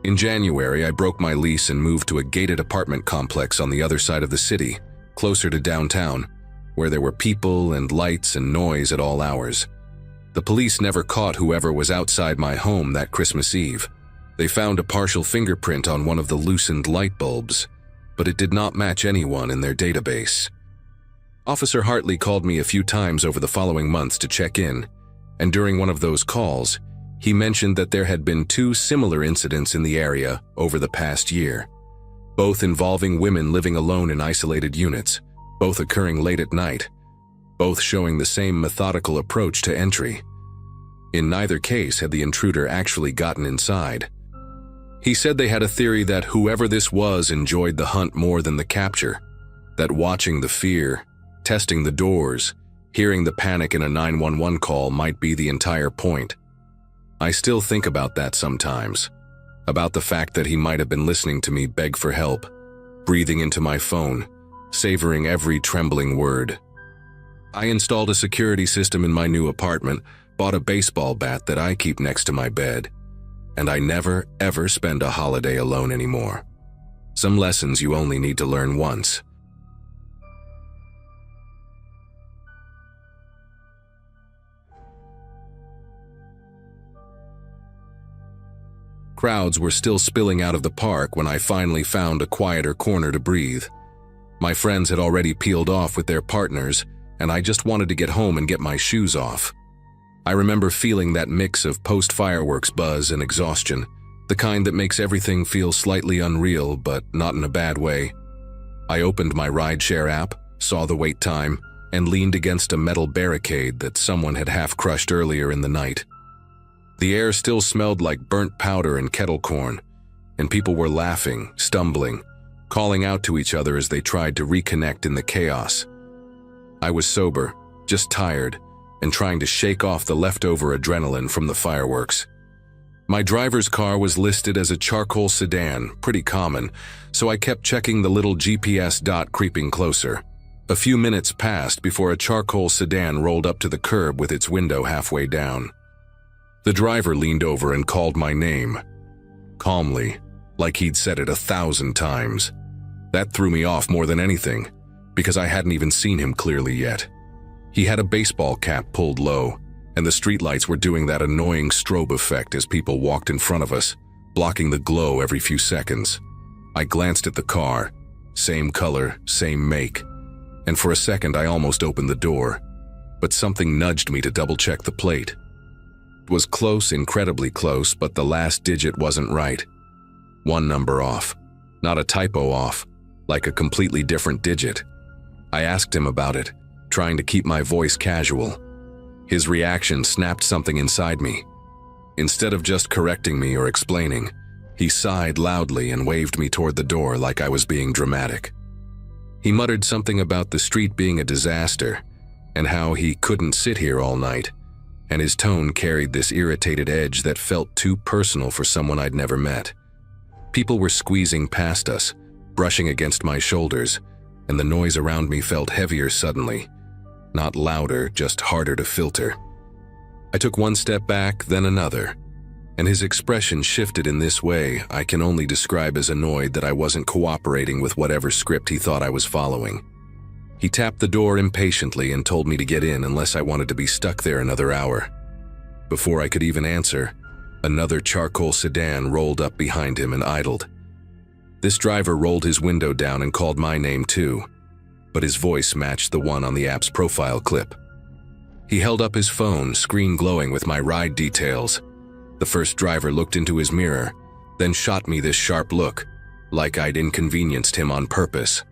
In January, I broke my lease and moved to a gated apartment complex on the other side of the city, closer to downtown, where there were people and lights and noise at all hours. The police never caught whoever was outside my home that Christmas Eve. They found a partial fingerprint on one of the loosened light bulbs, but it did not match anyone in their database. Officer Hartley called me a few times over the following months to check in, and during one of those calls, he mentioned that there had been 2 similar incidents in the area over the past year, both involving women living alone in isolated units, both occurring late at night, both showing the same methodical approach to entry. In neither case had the intruder actually gotten inside. He said they had a theory that whoever this was enjoyed the hunt more than the capture, that watching the fear, testing the doors, hearing the panic in a 911 call might be the entire point. I still think about that sometimes, about the fact that he might have been listening to me beg for help, breathing into my phone, savoring every trembling word. I installed a security system in my new apartment, bought a baseball bat that I keep next to my bed, and I never, ever spend a holiday alone anymore. Some lessons you only need to learn once. Crowds were still spilling out of the park when I finally found a quieter corner to breathe. My friends had already peeled off with their partners, and I just wanted to get home and get my shoes off. I remember feeling that mix of post-fireworks buzz and exhaustion, the kind that makes everything feel slightly unreal, but not in a bad way. I opened my rideshare app, saw the wait time, and leaned against a metal barricade that someone had half crushed earlier in the night. The air still smelled like burnt powder and kettle corn, and people were laughing, stumbling, calling out to each other as they tried to reconnect in the chaos. I was sober, just tired, and trying to shake off the leftover adrenaline from the fireworks. My driver's car was listed as a charcoal sedan, pretty common, so I kept checking the little GPS dot, creeping closer. A few minutes passed before a charcoal sedan rolled up to the curb with its window halfway down. The driver leaned over and called my name, calmly, like he'd said it 1,000 times. That threw me off more than anything, because I hadn't even seen him clearly yet. He had a baseball cap pulled low, and the streetlights were doing that annoying strobe effect as people walked in front of us, blocking the glow every few seconds. I glanced at the car, same color, same make, and for a second I almost opened the door, but something nudged me to double-check the plate. It was close, incredibly close, but the last digit wasn't right. One number off. Not a typo off, like a completely different digit. I asked him about it, trying to keep my voice casual. His reaction snapped something inside me. Instead of just correcting me or explaining, he sighed loudly and waved me toward the door like I was being dramatic. He muttered something about the street being a disaster and how he couldn't sit here all night, and his tone carried this irritated edge that felt too personal for someone I'd never met. People were squeezing past us, brushing against my shoulders, and the noise around me felt heavier suddenly. Not louder, just harder to filter. I took one step back, then another, and his expression shifted in this way I can only describe as annoyed that I wasn't cooperating with whatever script he thought I was following. He tapped the door impatiently and told me to get in unless I wanted to be stuck there another hour. Before I could even answer, another charcoal sedan rolled up behind him and idled. This driver rolled his window down and called my name too, but his voice matched the one on the app's profile clip. He held up his phone, screen glowing with my ride details. The first driver looked into his mirror, then shot me this sharp look, like I'd inconvenienced him on purpose.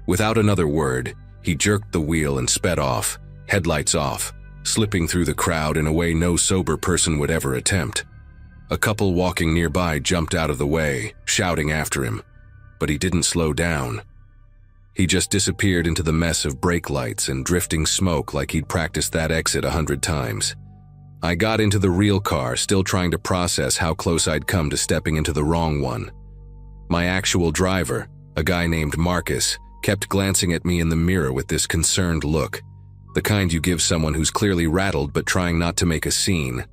Without another word, he jerked the wheel and sped off, headlights off, slipping through the crowd in a way no sober person would ever attempt. A couple walking nearby jumped out of the way, shouting after him, but he didn't slow down. He just disappeared into the mess of brake lights and drifting smoke like he'd practiced that exit 100 times. I got into the real car, still trying to process how close I'd come to stepping into the wrong one. My actual driver, a guy named Marcus, kept glancing at me in the mirror with this concerned look, the kind you give someone who's clearly rattled but trying not to make a scene.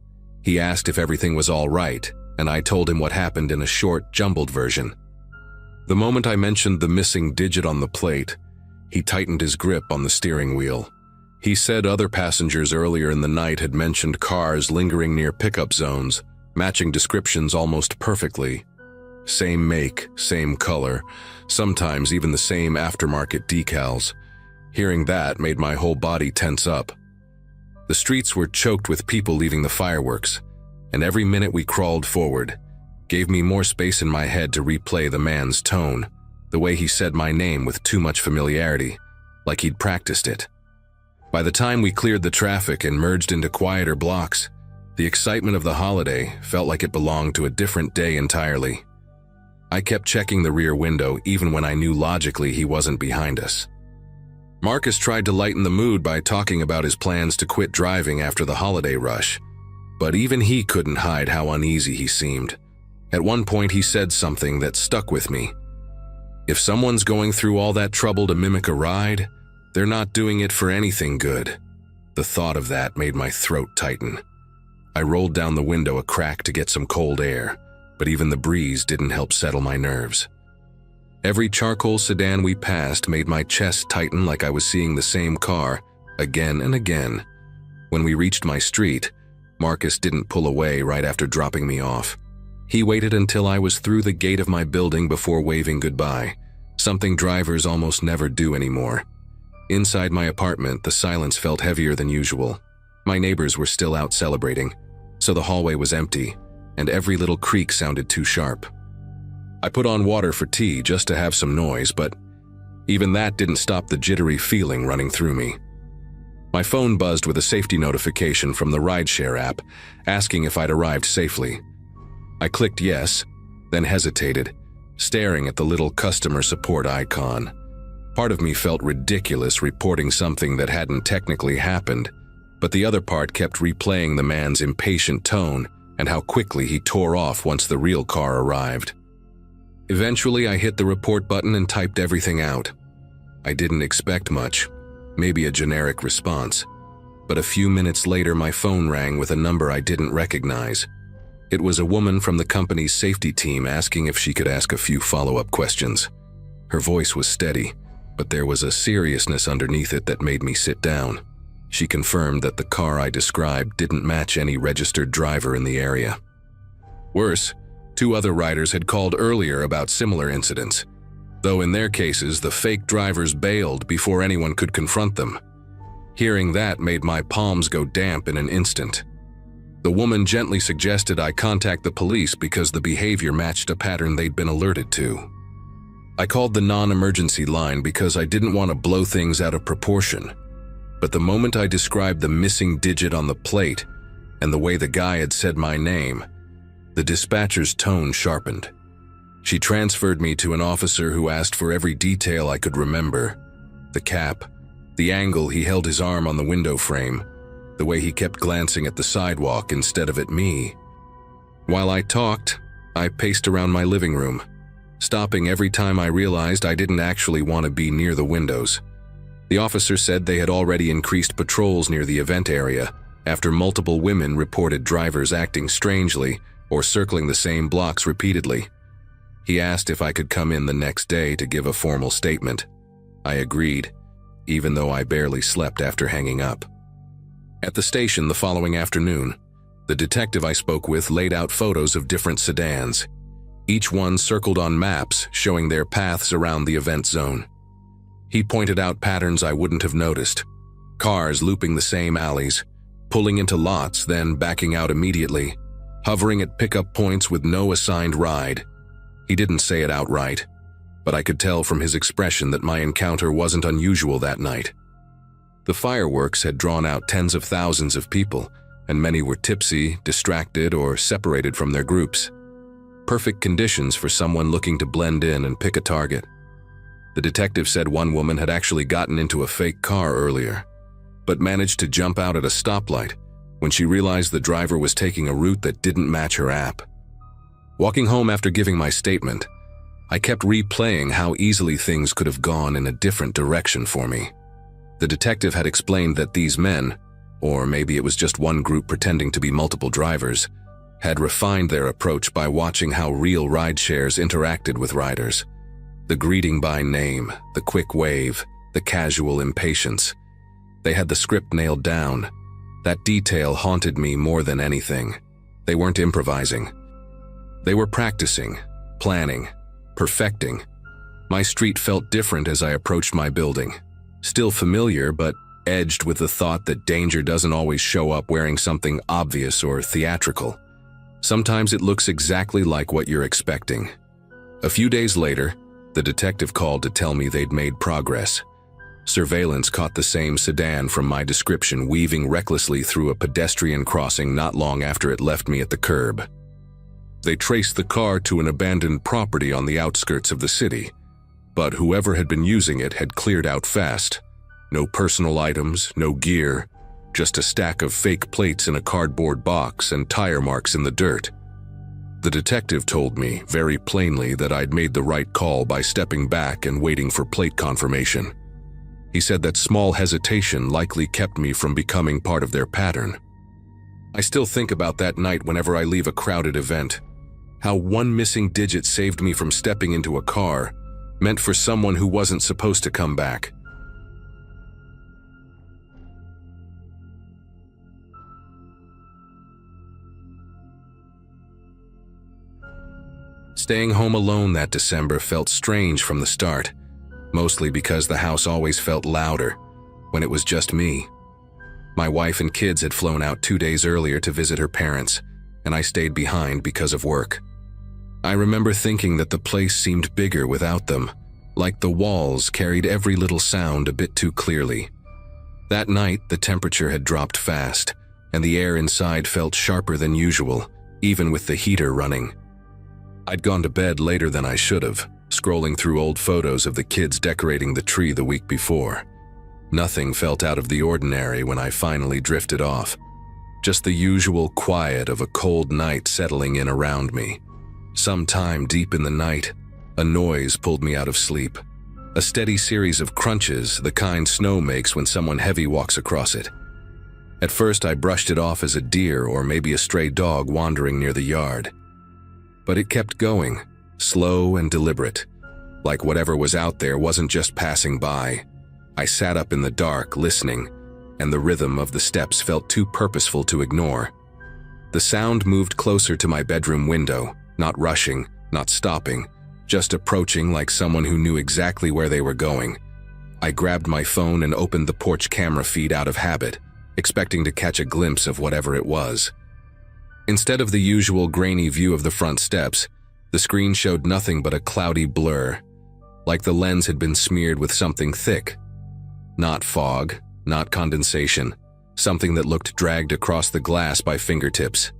He asked if everything was all right, and I told him what happened in a short, jumbled version. The moment I mentioned the missing digit on the plate, he tightened his grip on the steering wheel. He said other passengers earlier in the night had mentioned cars lingering near pickup zones, matching descriptions almost perfectly. Same make, same color, sometimes even the same aftermarket decals. Hearing that made my whole body tense up. The streets were choked with people leaving the fireworks, and every minute we crawled forward gave me more space in my head to replay the man's tone, the way he said my name with too much familiarity, like he'd practiced it. By the time we cleared the traffic and merged into quieter blocks, the excitement of the holiday felt like it belonged to a different day entirely. I kept checking the rear window even when I knew logically he wasn't behind us. Marcus tried to lighten the mood by talking about his plans to quit driving after the holiday rush, but even he couldn't hide how uneasy he seemed. At one point he said something that stuck with me. If someone's going through all that trouble to mimic a ride, they're not doing it for anything good. The thought of that made my throat tighten. I rolled down the window a crack to get some cold air, but even the breeze didn't help settle my nerves. Every charcoal sedan we passed made my chest tighten like I was seeing the same car again and again. When we reached my street, Marcus didn't pull away right after dropping me off. He waited until I was through the gate of my building before waving goodbye, something drivers almost never do anymore. Inside my apartment, the silence felt heavier than usual. My neighbors were still out celebrating, so the hallway was empty, and every little creak sounded too sharp. I put on water for tea just to have some noise, but even that didn't stop the jittery feeling running through me. My phone buzzed with a safety notification from the rideshare app, asking if I'd arrived safely. I clicked yes, then hesitated, staring at the little customer support icon. Part of me felt ridiculous reporting something that hadn't technically happened, but the other part kept replaying the man's impatient tone and how quickly he tore off once the real car arrived. Eventually, I hit the report button and typed everything out. I didn't expect much, maybe a generic response. But a few minutes later, my phone rang with a number I didn't recognize. It was a woman from the company's safety team asking if she could ask a few follow-up questions. Her voice was steady, but there was a seriousness underneath it that made me sit down. She confirmed that the car I described didn't match any registered driver in the area. Worse, 2 other riders had called earlier about similar incidents, though in their cases the fake drivers bailed before anyone could confront them. Hearing that made my palms go damp in an instant. The woman gently suggested I contact the police because the behavior matched a pattern they'd been alerted to. I called the non-emergency line because I didn't want to blow things out of proportion. But the moment I described the missing digit on the plate and the way the guy had said my name, the dispatcher's tone sharpened. She transferred me to an officer who asked for every detail I could remember. The cap, the angle he held his arm on the window frame, the way he kept glancing at the sidewalk instead of at me. While I talked, I paced around my living room, stopping every time I realized I didn't actually want to be near the windows. The officer said they had already increased patrols near the event area after multiple women reported drivers acting strangely or circling the same blocks repeatedly. He asked if I could come in the next day to give a formal statement. I agreed, even though I barely slept after hanging up. At the station the following afternoon, the detective I spoke with laid out photos of different sedans, each one circled on maps showing their paths around the event zone. He pointed out patterns I wouldn't have noticed. Cars looping the same alleys, pulling into lots, then backing out immediately, hovering at pickup points with no assigned ride. He didn't say it outright, but I could tell from his expression that my encounter wasn't unusual that night. The fireworks had drawn out tens of thousands of people, and many were tipsy, distracted, or separated from their groups. Perfect conditions for someone looking to blend in and pick a target. The detective said one woman had actually gotten into a fake car earlier, but managed to jump out at a stoplight when she realized the driver was taking a route that didn't match her app. Walking home after giving my statement, I kept replaying how easily things could have gone in a different direction for me. The detective had explained that these men, or maybe it was just one group pretending to be multiple drivers, had refined their approach by watching how real rideshares interacted with riders. The greeting by name, the quick wave, the casual impatience. They had the script nailed down. That detail haunted me more than anything. They weren't improvising. They were practicing, planning, perfecting. My street felt different as I approached my building. Still familiar, but edged with the thought that danger doesn't always show up wearing something obvious or theatrical. Sometimes it looks exactly like what you're expecting. A few days later, the detective called to tell me they'd made progress. Surveillance caught the same sedan from my description weaving recklessly through a pedestrian crossing not long after it left me at the curb. They traced the car to an abandoned property on the outskirts of the city, but whoever had been using it had cleared out fast. No personal items, no gear, just a stack of fake plates in a cardboard box and tire marks in the dirt. The detective told me very plainly that I'd made the right call by stepping back and waiting for plate confirmation. He said that small hesitation likely kept me from becoming part of their pattern. I still think about that night whenever I leave a crowded event. How one missing digit saved me from stepping into a car, meant for someone who wasn't supposed to come back. Staying home alone that December felt strange from the start, mostly because the house always felt louder when it was just me. My wife and kids had flown out 2 days earlier to visit her parents, and I stayed behind because of work. I remember thinking that the place seemed bigger without them, like the walls carried every little sound a bit too clearly. That night, the temperature had dropped fast, and the air inside felt sharper than usual, even with the heater running. I'd gone to bed later than I should have, scrolling through old photos of the kids decorating the tree the week before. Nothing felt out of the ordinary when I finally drifted off. just the usual quiet of a cold night settling in around me. Sometime deep in the night, a noise pulled me out of sleep. A steady series of crunches, the kind snow makes when someone heavy walks across it. At first, I brushed it off as a deer or maybe a stray dog wandering near the yard. But it kept going, slow and deliberate, like whatever was out there wasn't just passing by. I sat up in the dark, listening, and the rhythm of the steps felt too purposeful to ignore. The sound moved closer to my bedroom window, not rushing, not stopping, just approaching like someone who knew exactly where they were going. I grabbed my phone and opened the porch camera feed out of habit, expecting to catch a glimpse of whatever it was. Instead of the usual grainy view of the front steps, the screen showed nothing but a cloudy blur, like the lens had been smeared with something thick. Not fog, not condensation, something that looked dragged across the glass by fingertips.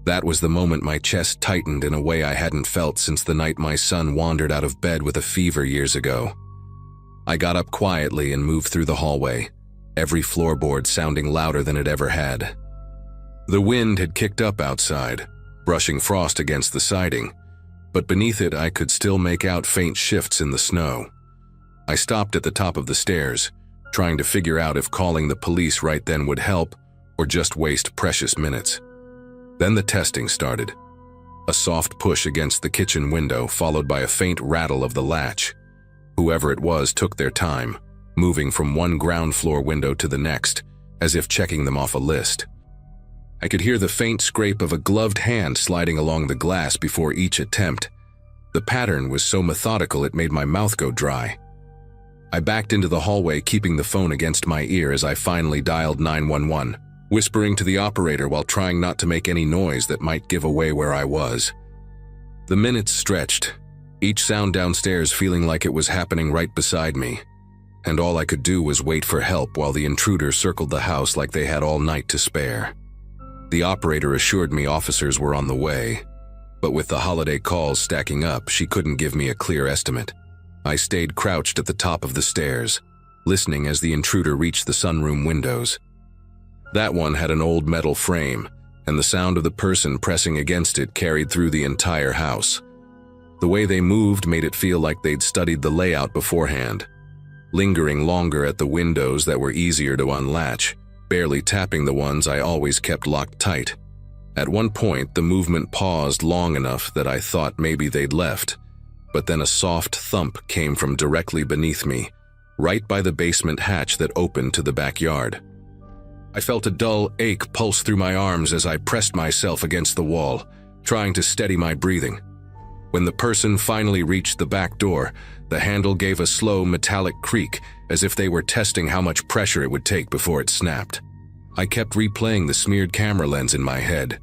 That was the moment my chest tightened in a way I hadn't felt since the night my son wandered out of bed with a fever years ago. I got up quietly and moved through the hallway, every floorboard sounding louder than it ever had. The wind had kicked up outside, brushing frost against the siding, but beneath it I could still make out faint shifts in the snow. I stopped at the top of the stairs, trying to figure out if calling the police right then would help or just waste precious minutes. Then the testing started. A soft push against the kitchen window followed by a faint rattle of the latch. Whoever it was took their time, moving from one ground floor window to the next, as if checking them off a list. I could hear the faint scrape of a gloved hand sliding along the glass before each attempt. The pattern was so methodical it made my mouth go dry. I backed into the hallway, keeping the phone against my ear as I finally dialed 911. Whispering to the operator while trying not to make any noise that might give away where I was. The minutes stretched, each sound downstairs feeling like it was happening right beside me, and all I could do was wait for help while the intruder circled the house like they had all night to spare. The operator assured me officers were on the way, but with the holiday calls stacking up, she couldn't give me a clear estimate. I stayed crouched at the top of the stairs, listening as the intruder reached the sunroom windows. That one had an old metal frame, and the sound of the person pressing against it carried through the entire house. The way they moved made it feel like they'd studied the layout beforehand, lingering longer at the windows that were easier to unlatch, barely tapping the ones I always kept locked tight. At one point, the movement paused long enough that I thought maybe they'd left, but then a soft thump came from directly beneath me, right by the basement hatch that opened to the backyard. I felt a dull ache pulse through my arms as I pressed myself against the wall, trying to steady my breathing. When the person finally reached the back door, the handle gave a slow metallic creak as if they were testing how much pressure it would take before it snapped. I kept replaying the smeared camera lens in my head,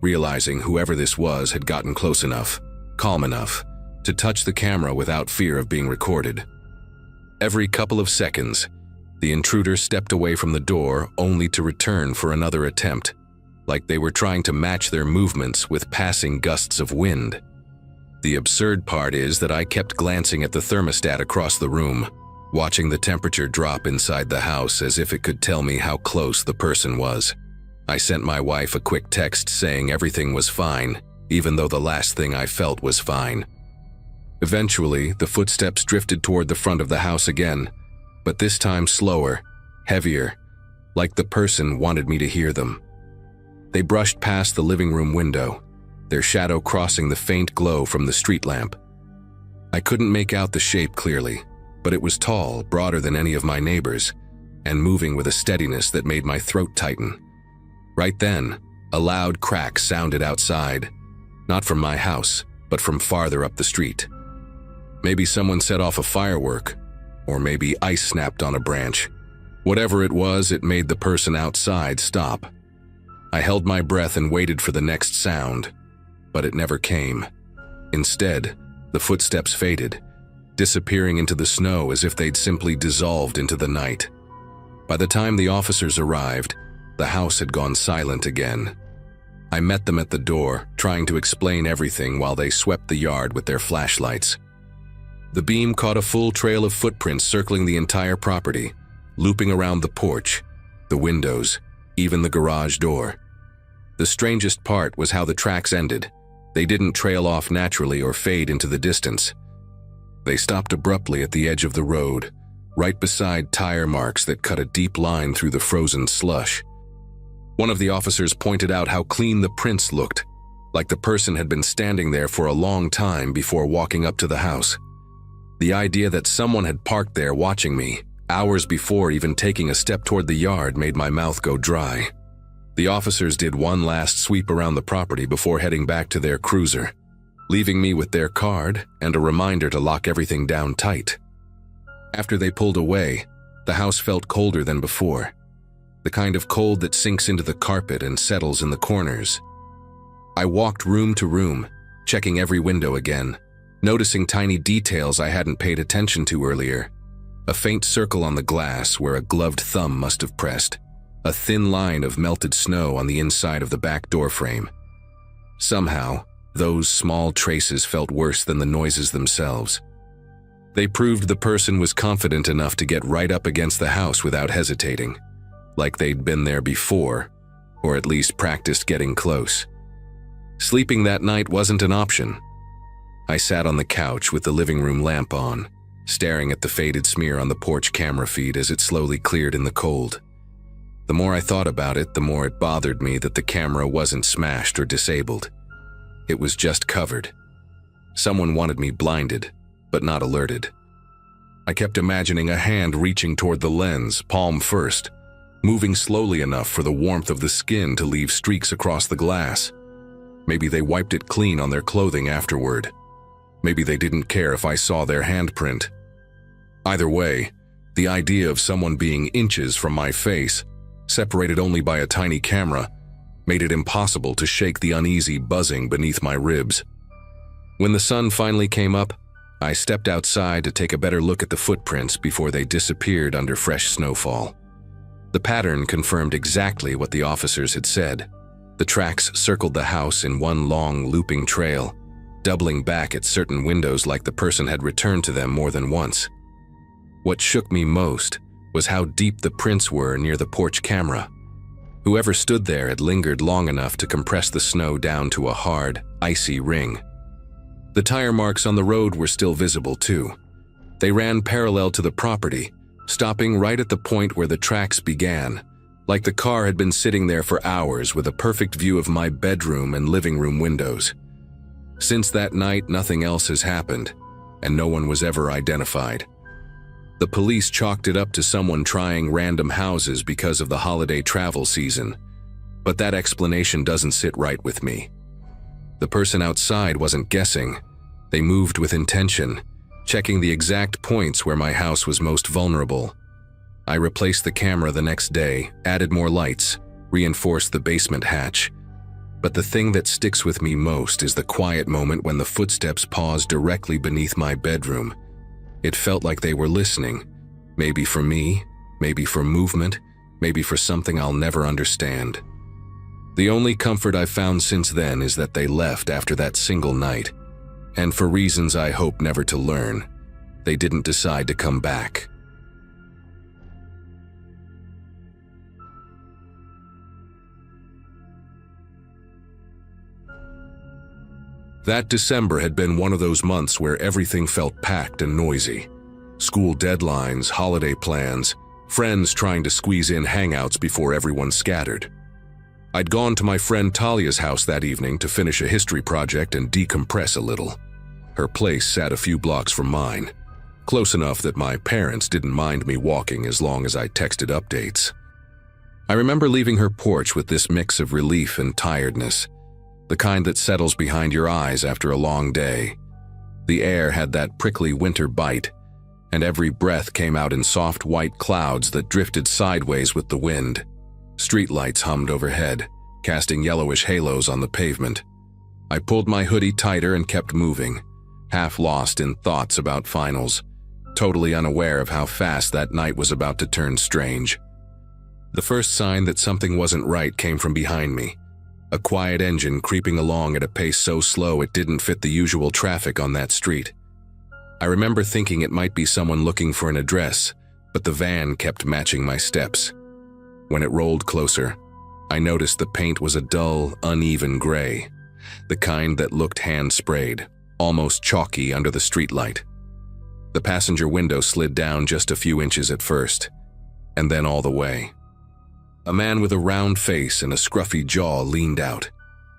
realizing whoever this was had gotten close enough, calm enough, to touch the camera without fear of being recorded. Every couple of seconds, the intruder stepped away from the door only to return for another attempt, like they were trying to match their movements with passing gusts of wind. The absurd part is that I kept glancing at the thermostat across the room, watching the temperature drop inside the house as if it could tell me how close the person was. I sent my wife a quick text saying everything was fine, even though the last thing I felt was fine. Eventually, the footsteps drifted toward the front of the house again, but this time slower, heavier, like the person wanted me to hear them. They brushed past the living room window, their shadow crossing the faint glow from the street lamp. I couldn't make out the shape clearly, but it was tall, broader than any of my neighbors, and moving with a steadiness that made my throat tighten. Right then, a loud crack sounded outside, not from my house, but from farther up the street. Maybe someone set off a firework, or maybe ice snapped on a branch. Whatever it was, it made the person outside stop. I held my breath and waited for the next sound, but it never came. Instead, the footsteps faded, disappearing into the snow as if they'd simply dissolved into the night. By the time the officers arrived, the house had gone silent again. I met them at the door, trying to explain everything while they swept the yard with their flashlights. The beam caught a full trail of footprints circling the entire property, looping around the porch, the windows, even the garage door. The strangest part was how the tracks ended. They didn't trail off naturally or fade into the distance. They stopped abruptly at the edge of the road, right beside tire marks that cut a deep line through the frozen slush. One of the officers pointed out how clean the prints looked, like the person had been standing there for a long time before walking up to the house. The idea that someone had parked there watching me, hours before even taking a step toward the yard, made my mouth go dry. The officers did one last sweep around the property before heading back to their cruiser, leaving me with their card and a reminder to lock everything down tight. After they pulled away, the house felt colder than before, the kind of cold that sinks into the carpet and settles in the corners. I walked room to room, checking every window again, noticing tiny details I hadn't paid attention to earlier. A faint circle on the glass where a gloved thumb must have pressed, a thin line of melted snow on the inside of the back door frame. Somehow, those small traces felt worse than the noises themselves. They proved the person was confident enough to get right up against the house without hesitating, like they'd been there before, or at least practiced getting close. Sleeping that night wasn't an option. I sat on the couch with the living room lamp on, staring at the faded smear on the porch camera feed as it slowly cleared in the cold. The more I thought about it, the more it bothered me that the camera wasn't smashed or disabled. It was just covered. Someone wanted me blinded, but not alerted. I kept imagining a hand reaching toward the lens, palm first, moving slowly enough for the warmth of the skin to leave streaks across the glass. Maybe they wiped it clean on their clothing afterward. Maybe they didn't care if I saw their handprint. Either way, the idea of someone being inches from my face, separated only by a tiny camera, made it impossible to shake the uneasy buzzing beneath my ribs. When the sun finally came up, I stepped outside to take a better look at the footprints before they disappeared under fresh snowfall. The pattern confirmed exactly what the officers had said. The tracks circled the house in one long, looping trail, doubling back at certain windows like the person had returned to them more than once. What shook me most was how deep the prints were near the porch camera. Whoever stood there had lingered long enough to compress the snow down to a hard, icy ring. The tire marks on the road were still visible too. They ran parallel to the property, stopping right at the point where the tracks began, like the car had been sitting there for hours with a perfect view of my bedroom and living room windows. Since that night, nothing else has happened, and no one was ever identified. The police chalked it up to someone trying random houses because of the holiday travel season, but that explanation doesn't sit right with me. The person outside wasn't guessing. They moved with intention, checking the exact points where my house was most vulnerable. I replaced the camera the next day, added more lights, reinforced the basement hatch. But the thing that sticks with me most is the quiet moment when the footsteps paused directly beneath my bedroom. It felt like they were listening, maybe for me, maybe for movement, maybe for something I'll never understand. The only comfort I've found since then is that they left after that single night, and for reasons I hope never to learn, they didn't decide to come back. That December had been one of those months where everything felt packed and noisy. School deadlines, holiday plans, friends trying to squeeze in hangouts before everyone scattered. I'd gone to my friend Talia's house that evening to finish a history project and decompress a little. Her place sat a few blocks from mine, close enough that my parents didn't mind me walking as long as I texted updates. I remember leaving her porch with this mix of relief and tiredness, the kind that settles behind your eyes after a long day. The air had that prickly winter bite, and every breath came out in soft white clouds that drifted sideways with the wind. Streetlights hummed overhead, casting yellowish halos on the pavement. I pulled my hoodie tighter and kept moving, half lost in thoughts about finals, totally unaware of how fast that night was about to turn strange. The first sign that something wasn't right came from behind me. A quiet engine creeping along at a pace so slow it didn't fit the usual traffic on that street. I remember thinking it might be someone looking for an address, but the van kept matching my steps. When it rolled closer, I noticed the paint was a dull, uneven gray, the kind that looked hand-sprayed, almost chalky under the streetlight. The passenger window slid down just a few inches at first, and then all the way. A man with a round face and a scruffy jaw leaned out.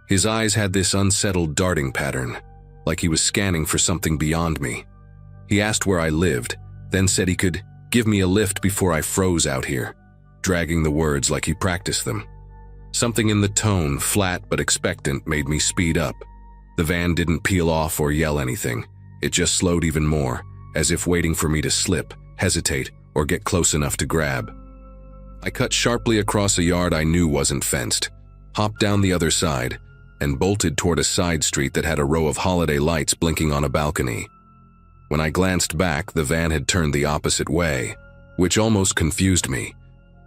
His eyes had this unsettled darting pattern, like he was scanning for something beyond me. He asked where I lived, then said he could give me a lift before I froze out here, dragging the words like he practiced them. Something in the tone, flat but expectant, made me speed up. The van didn't peel off or yell anything. It just slowed even more, as if waiting for me to slip, hesitate, or get close enough to grab. I cut sharply across a yard I knew wasn't fenced, hopped down the other side, and bolted toward a side street that had a row of holiday lights blinking on a balcony. When I glanced back, the van had turned the opposite way, which almost confused me.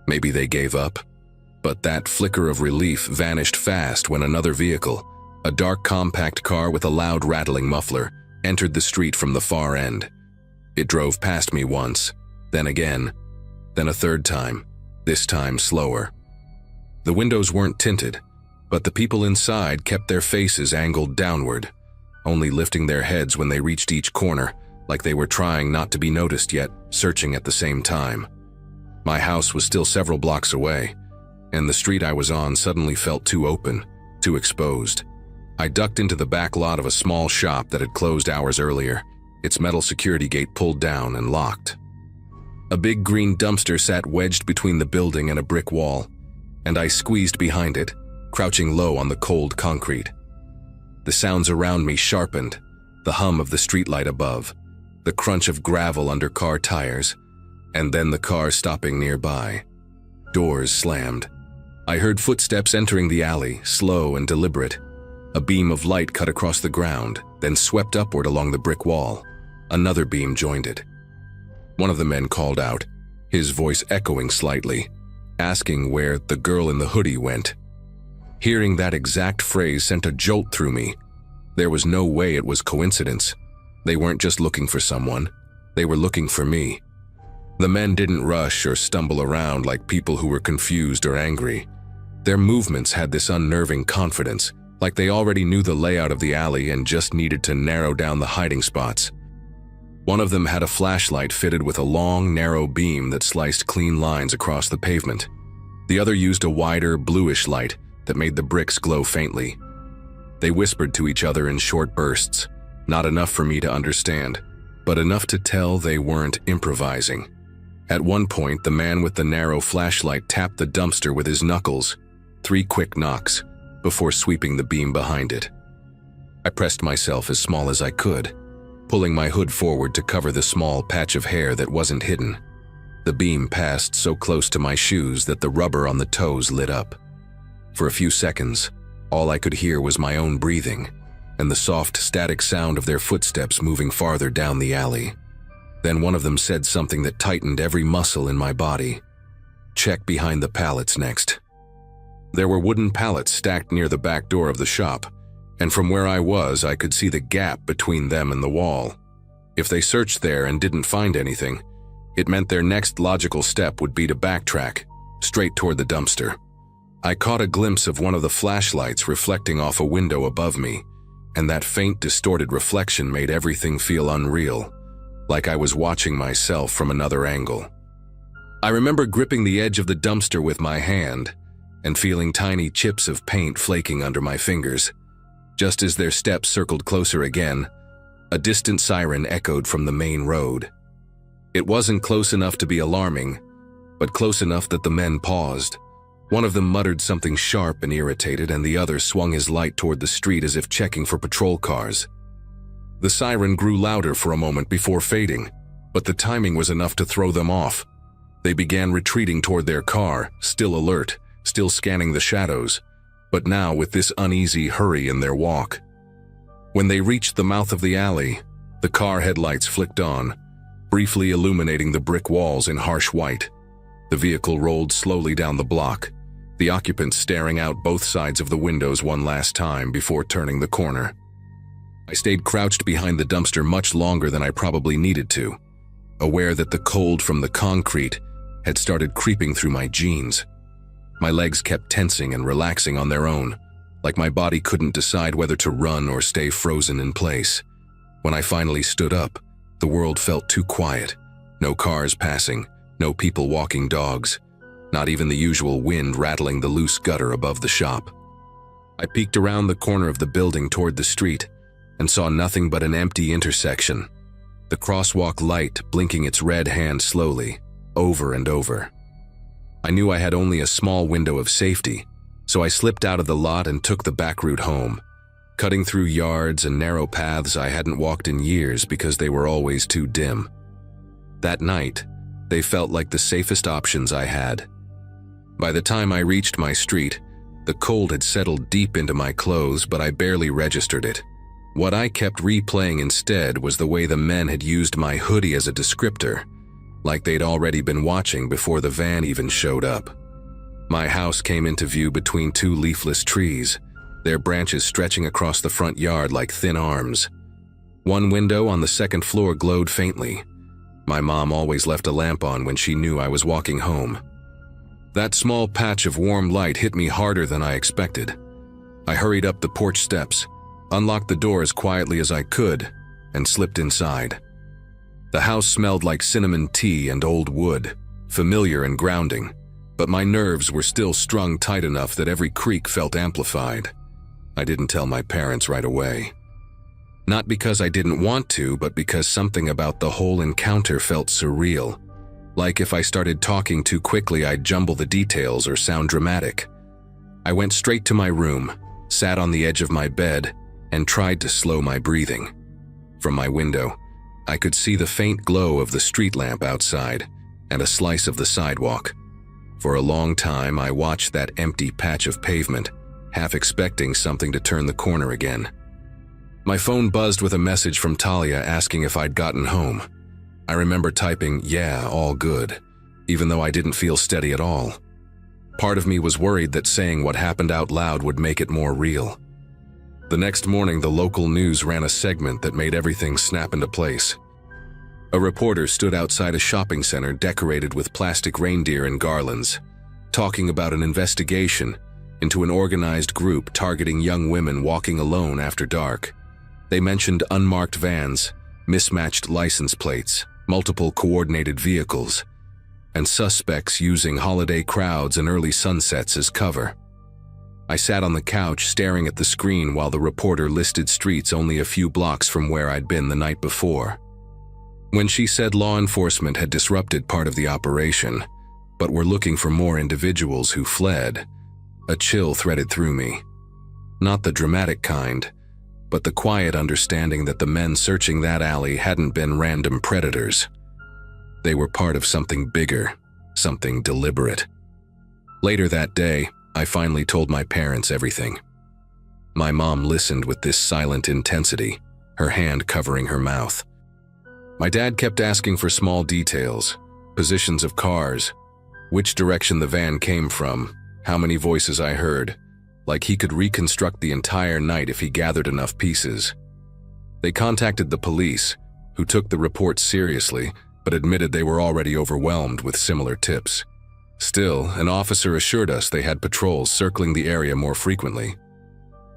Maybe they gave up? But that flicker of relief vanished fast when another vehicle, a dark compact car with a loud rattling muffler, entered the street from the far end. It drove past me once, then again, then a third time, this time slower. The windows weren't tinted, but the people inside kept their faces angled downward, only lifting their heads when they reached each corner, like they were trying not to be noticed yet searching at the same time. My house was still several blocks away, and the street I was on suddenly felt too open, too exposed. I ducked into the back lot of a small shop that had closed hours earlier, its metal security gate pulled down and locked. A big green dumpster sat wedged between the building and a brick wall, and I squeezed behind it, crouching low on the cold concrete. The sounds around me sharpened, the hum of the streetlight above, the crunch of gravel under car tires, and then the car stopping nearby. Doors slammed. I heard footsteps entering the alley, slow and deliberate. A beam of light cut across the ground, then swept upward along the brick wall. Another beam joined it. One of the men called out, his voice echoing slightly, asking where the girl in the hoodie went. Hearing that exact phrase sent a jolt through me. There was no way it was coincidence. They weren't just looking for someone. They were looking for me. The men didn't rush or stumble around like people who were confused or angry. Their movements had this unnerving confidence, like they already knew the layout of the alley and just needed to narrow down the hiding spots. One of them had a flashlight fitted with a long, narrow beam that sliced clean lines across the pavement. The other used a wider, bluish light that made the bricks glow faintly. They whispered to each other in short bursts, not enough for me to understand, but enough to tell they weren't improvising. At one point, the man with the narrow flashlight tapped the dumpster with his knuckles, 3 quick knocks, before sweeping the beam behind it. I pressed myself as small as I could, pulling my hood forward to cover the small patch of hair that wasn't hidden. The beam passed so close to my shoes that the rubber on the toes lit up. For a few seconds, all I could hear was my own breathing and the soft, static sound of their footsteps moving farther down the alley. Then one of them said something that tightened every muscle in my body. "Check behind the pallets next." There were wooden pallets stacked near the back door of the shop, and from where I was, I could see the gap between them and the wall. If they searched there and didn't find anything, it meant their next logical step would be to backtrack, straight toward the dumpster. I caught a glimpse of one of the flashlights reflecting off a window above me, and that faint, distorted reflection made everything feel unreal, like I was watching myself from another angle. I remember gripping the edge of the dumpster with my hand and feeling tiny chips of paint flaking under my fingers. Just as their steps circled closer again, a distant siren echoed from the main road. It wasn't close enough to be alarming, but close enough that the men paused. One of them muttered something sharp and irritated, and the other swung his light toward the street as if checking for patrol cars. The siren grew louder for a moment before fading, but the timing was enough to throw them off. They began retreating toward their car, still alert, still scanning the shadows, but now with this uneasy hurry in their walk. When they reached the mouth of the alley, the car headlights flicked on, briefly illuminating the brick walls in harsh white. The vehicle rolled slowly down the block, the occupants staring out both sides of the windows one last time before turning the corner. I stayed crouched behind the dumpster much longer than I probably needed to, aware that the cold from the concrete had started creeping through my jeans. My legs kept tensing and relaxing on their own, like my body couldn't decide whether to run or stay frozen in place. When I finally stood up, the world felt too quiet. No cars passing, no people walking dogs, not even the usual wind rattling the loose gutter above the shop. I peeked around the corner of the building toward the street and saw nothing but an empty intersection, the crosswalk light blinking its red hand slowly, over and over. I knew I had only a small window of safety, so I slipped out of the lot and took the back route home, cutting through yards and narrow paths I hadn't walked in years because they were always too dim. That night, they felt like the safest options I had. By the time I reached my street, the cold had settled deep into my clothes, but I barely registered it. What I kept replaying instead was the way the men had used my hoodie as a descriptor, like they'd already been watching before the van even showed up. My house came into view between two leafless trees, their branches stretching across the front yard like thin arms. One window on the second floor glowed faintly. My mom always left a lamp on when she knew I was walking home. That small patch of warm light hit me harder than I expected. I hurried up the porch steps, unlocked the door as quietly as I could, and slipped inside. The house smelled like cinnamon tea and old wood, familiar and grounding, but my nerves were still strung tight enough that every creak felt amplified. I didn't tell my parents right away. Not because I didn't want to, but because something about the whole encounter felt surreal. Like if I started talking too quickly, I'd jumble the details or sound dramatic. I went straight to my room, sat on the edge of my bed, and tried to slow my breathing. From my window, I could see the faint glow of the street lamp outside and a slice of the sidewalk. For a long time, I watched that empty patch of pavement, half expecting something to turn the corner again. My phone buzzed with a message from Talia asking if I'd gotten home. I remember typing, "Yeah, all good," even though I didn't feel steady at all. Part of me was worried that saying what happened out loud would make it more real. The next morning, the local news ran a segment that made everything snap into place. A reporter stood outside a shopping center decorated with plastic reindeer and garlands, talking about an investigation into an organized group targeting young women walking alone after dark. They mentioned unmarked vans, mismatched license plates, multiple coordinated vehicles, and suspects using holiday crowds and early sunsets as cover. I sat on the couch staring at the screen while the reporter listed streets only a few blocks from where I'd been the night before. When she said law enforcement had disrupted part of the operation, but were looking for more individuals who fled, a chill threaded through me. Not the dramatic kind, but the quiet understanding that the men searching that alley hadn't been random predators. They were part of something bigger, something deliberate. Later that day, I finally told my parents everything. My mom listened with this silent intensity, her hand covering her mouth. My dad kept asking for small details, positions of cars, which direction the van came from, how many voices I heard, like he could reconstruct the entire night if he gathered enough pieces. They contacted the police, who took the report seriously, but admitted they were already overwhelmed with similar tips. Still, an officer assured us they had patrols circling the area more frequently.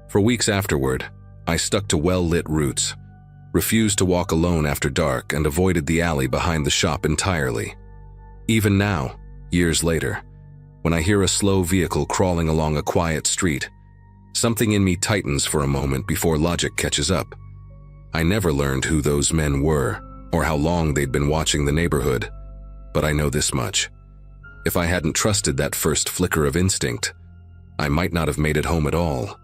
For weeks afterward, I stuck to well-lit routes, refused to walk alone after dark, and avoided the alley behind the shop entirely. Even now, years later, when I hear a slow vehicle crawling along a quiet street, something in me tightens for a moment before logic catches up. I never learned who those men were or how long they'd been watching the neighborhood, but I know this much. If I hadn't trusted that first flicker of instinct, I might not have made it home at all.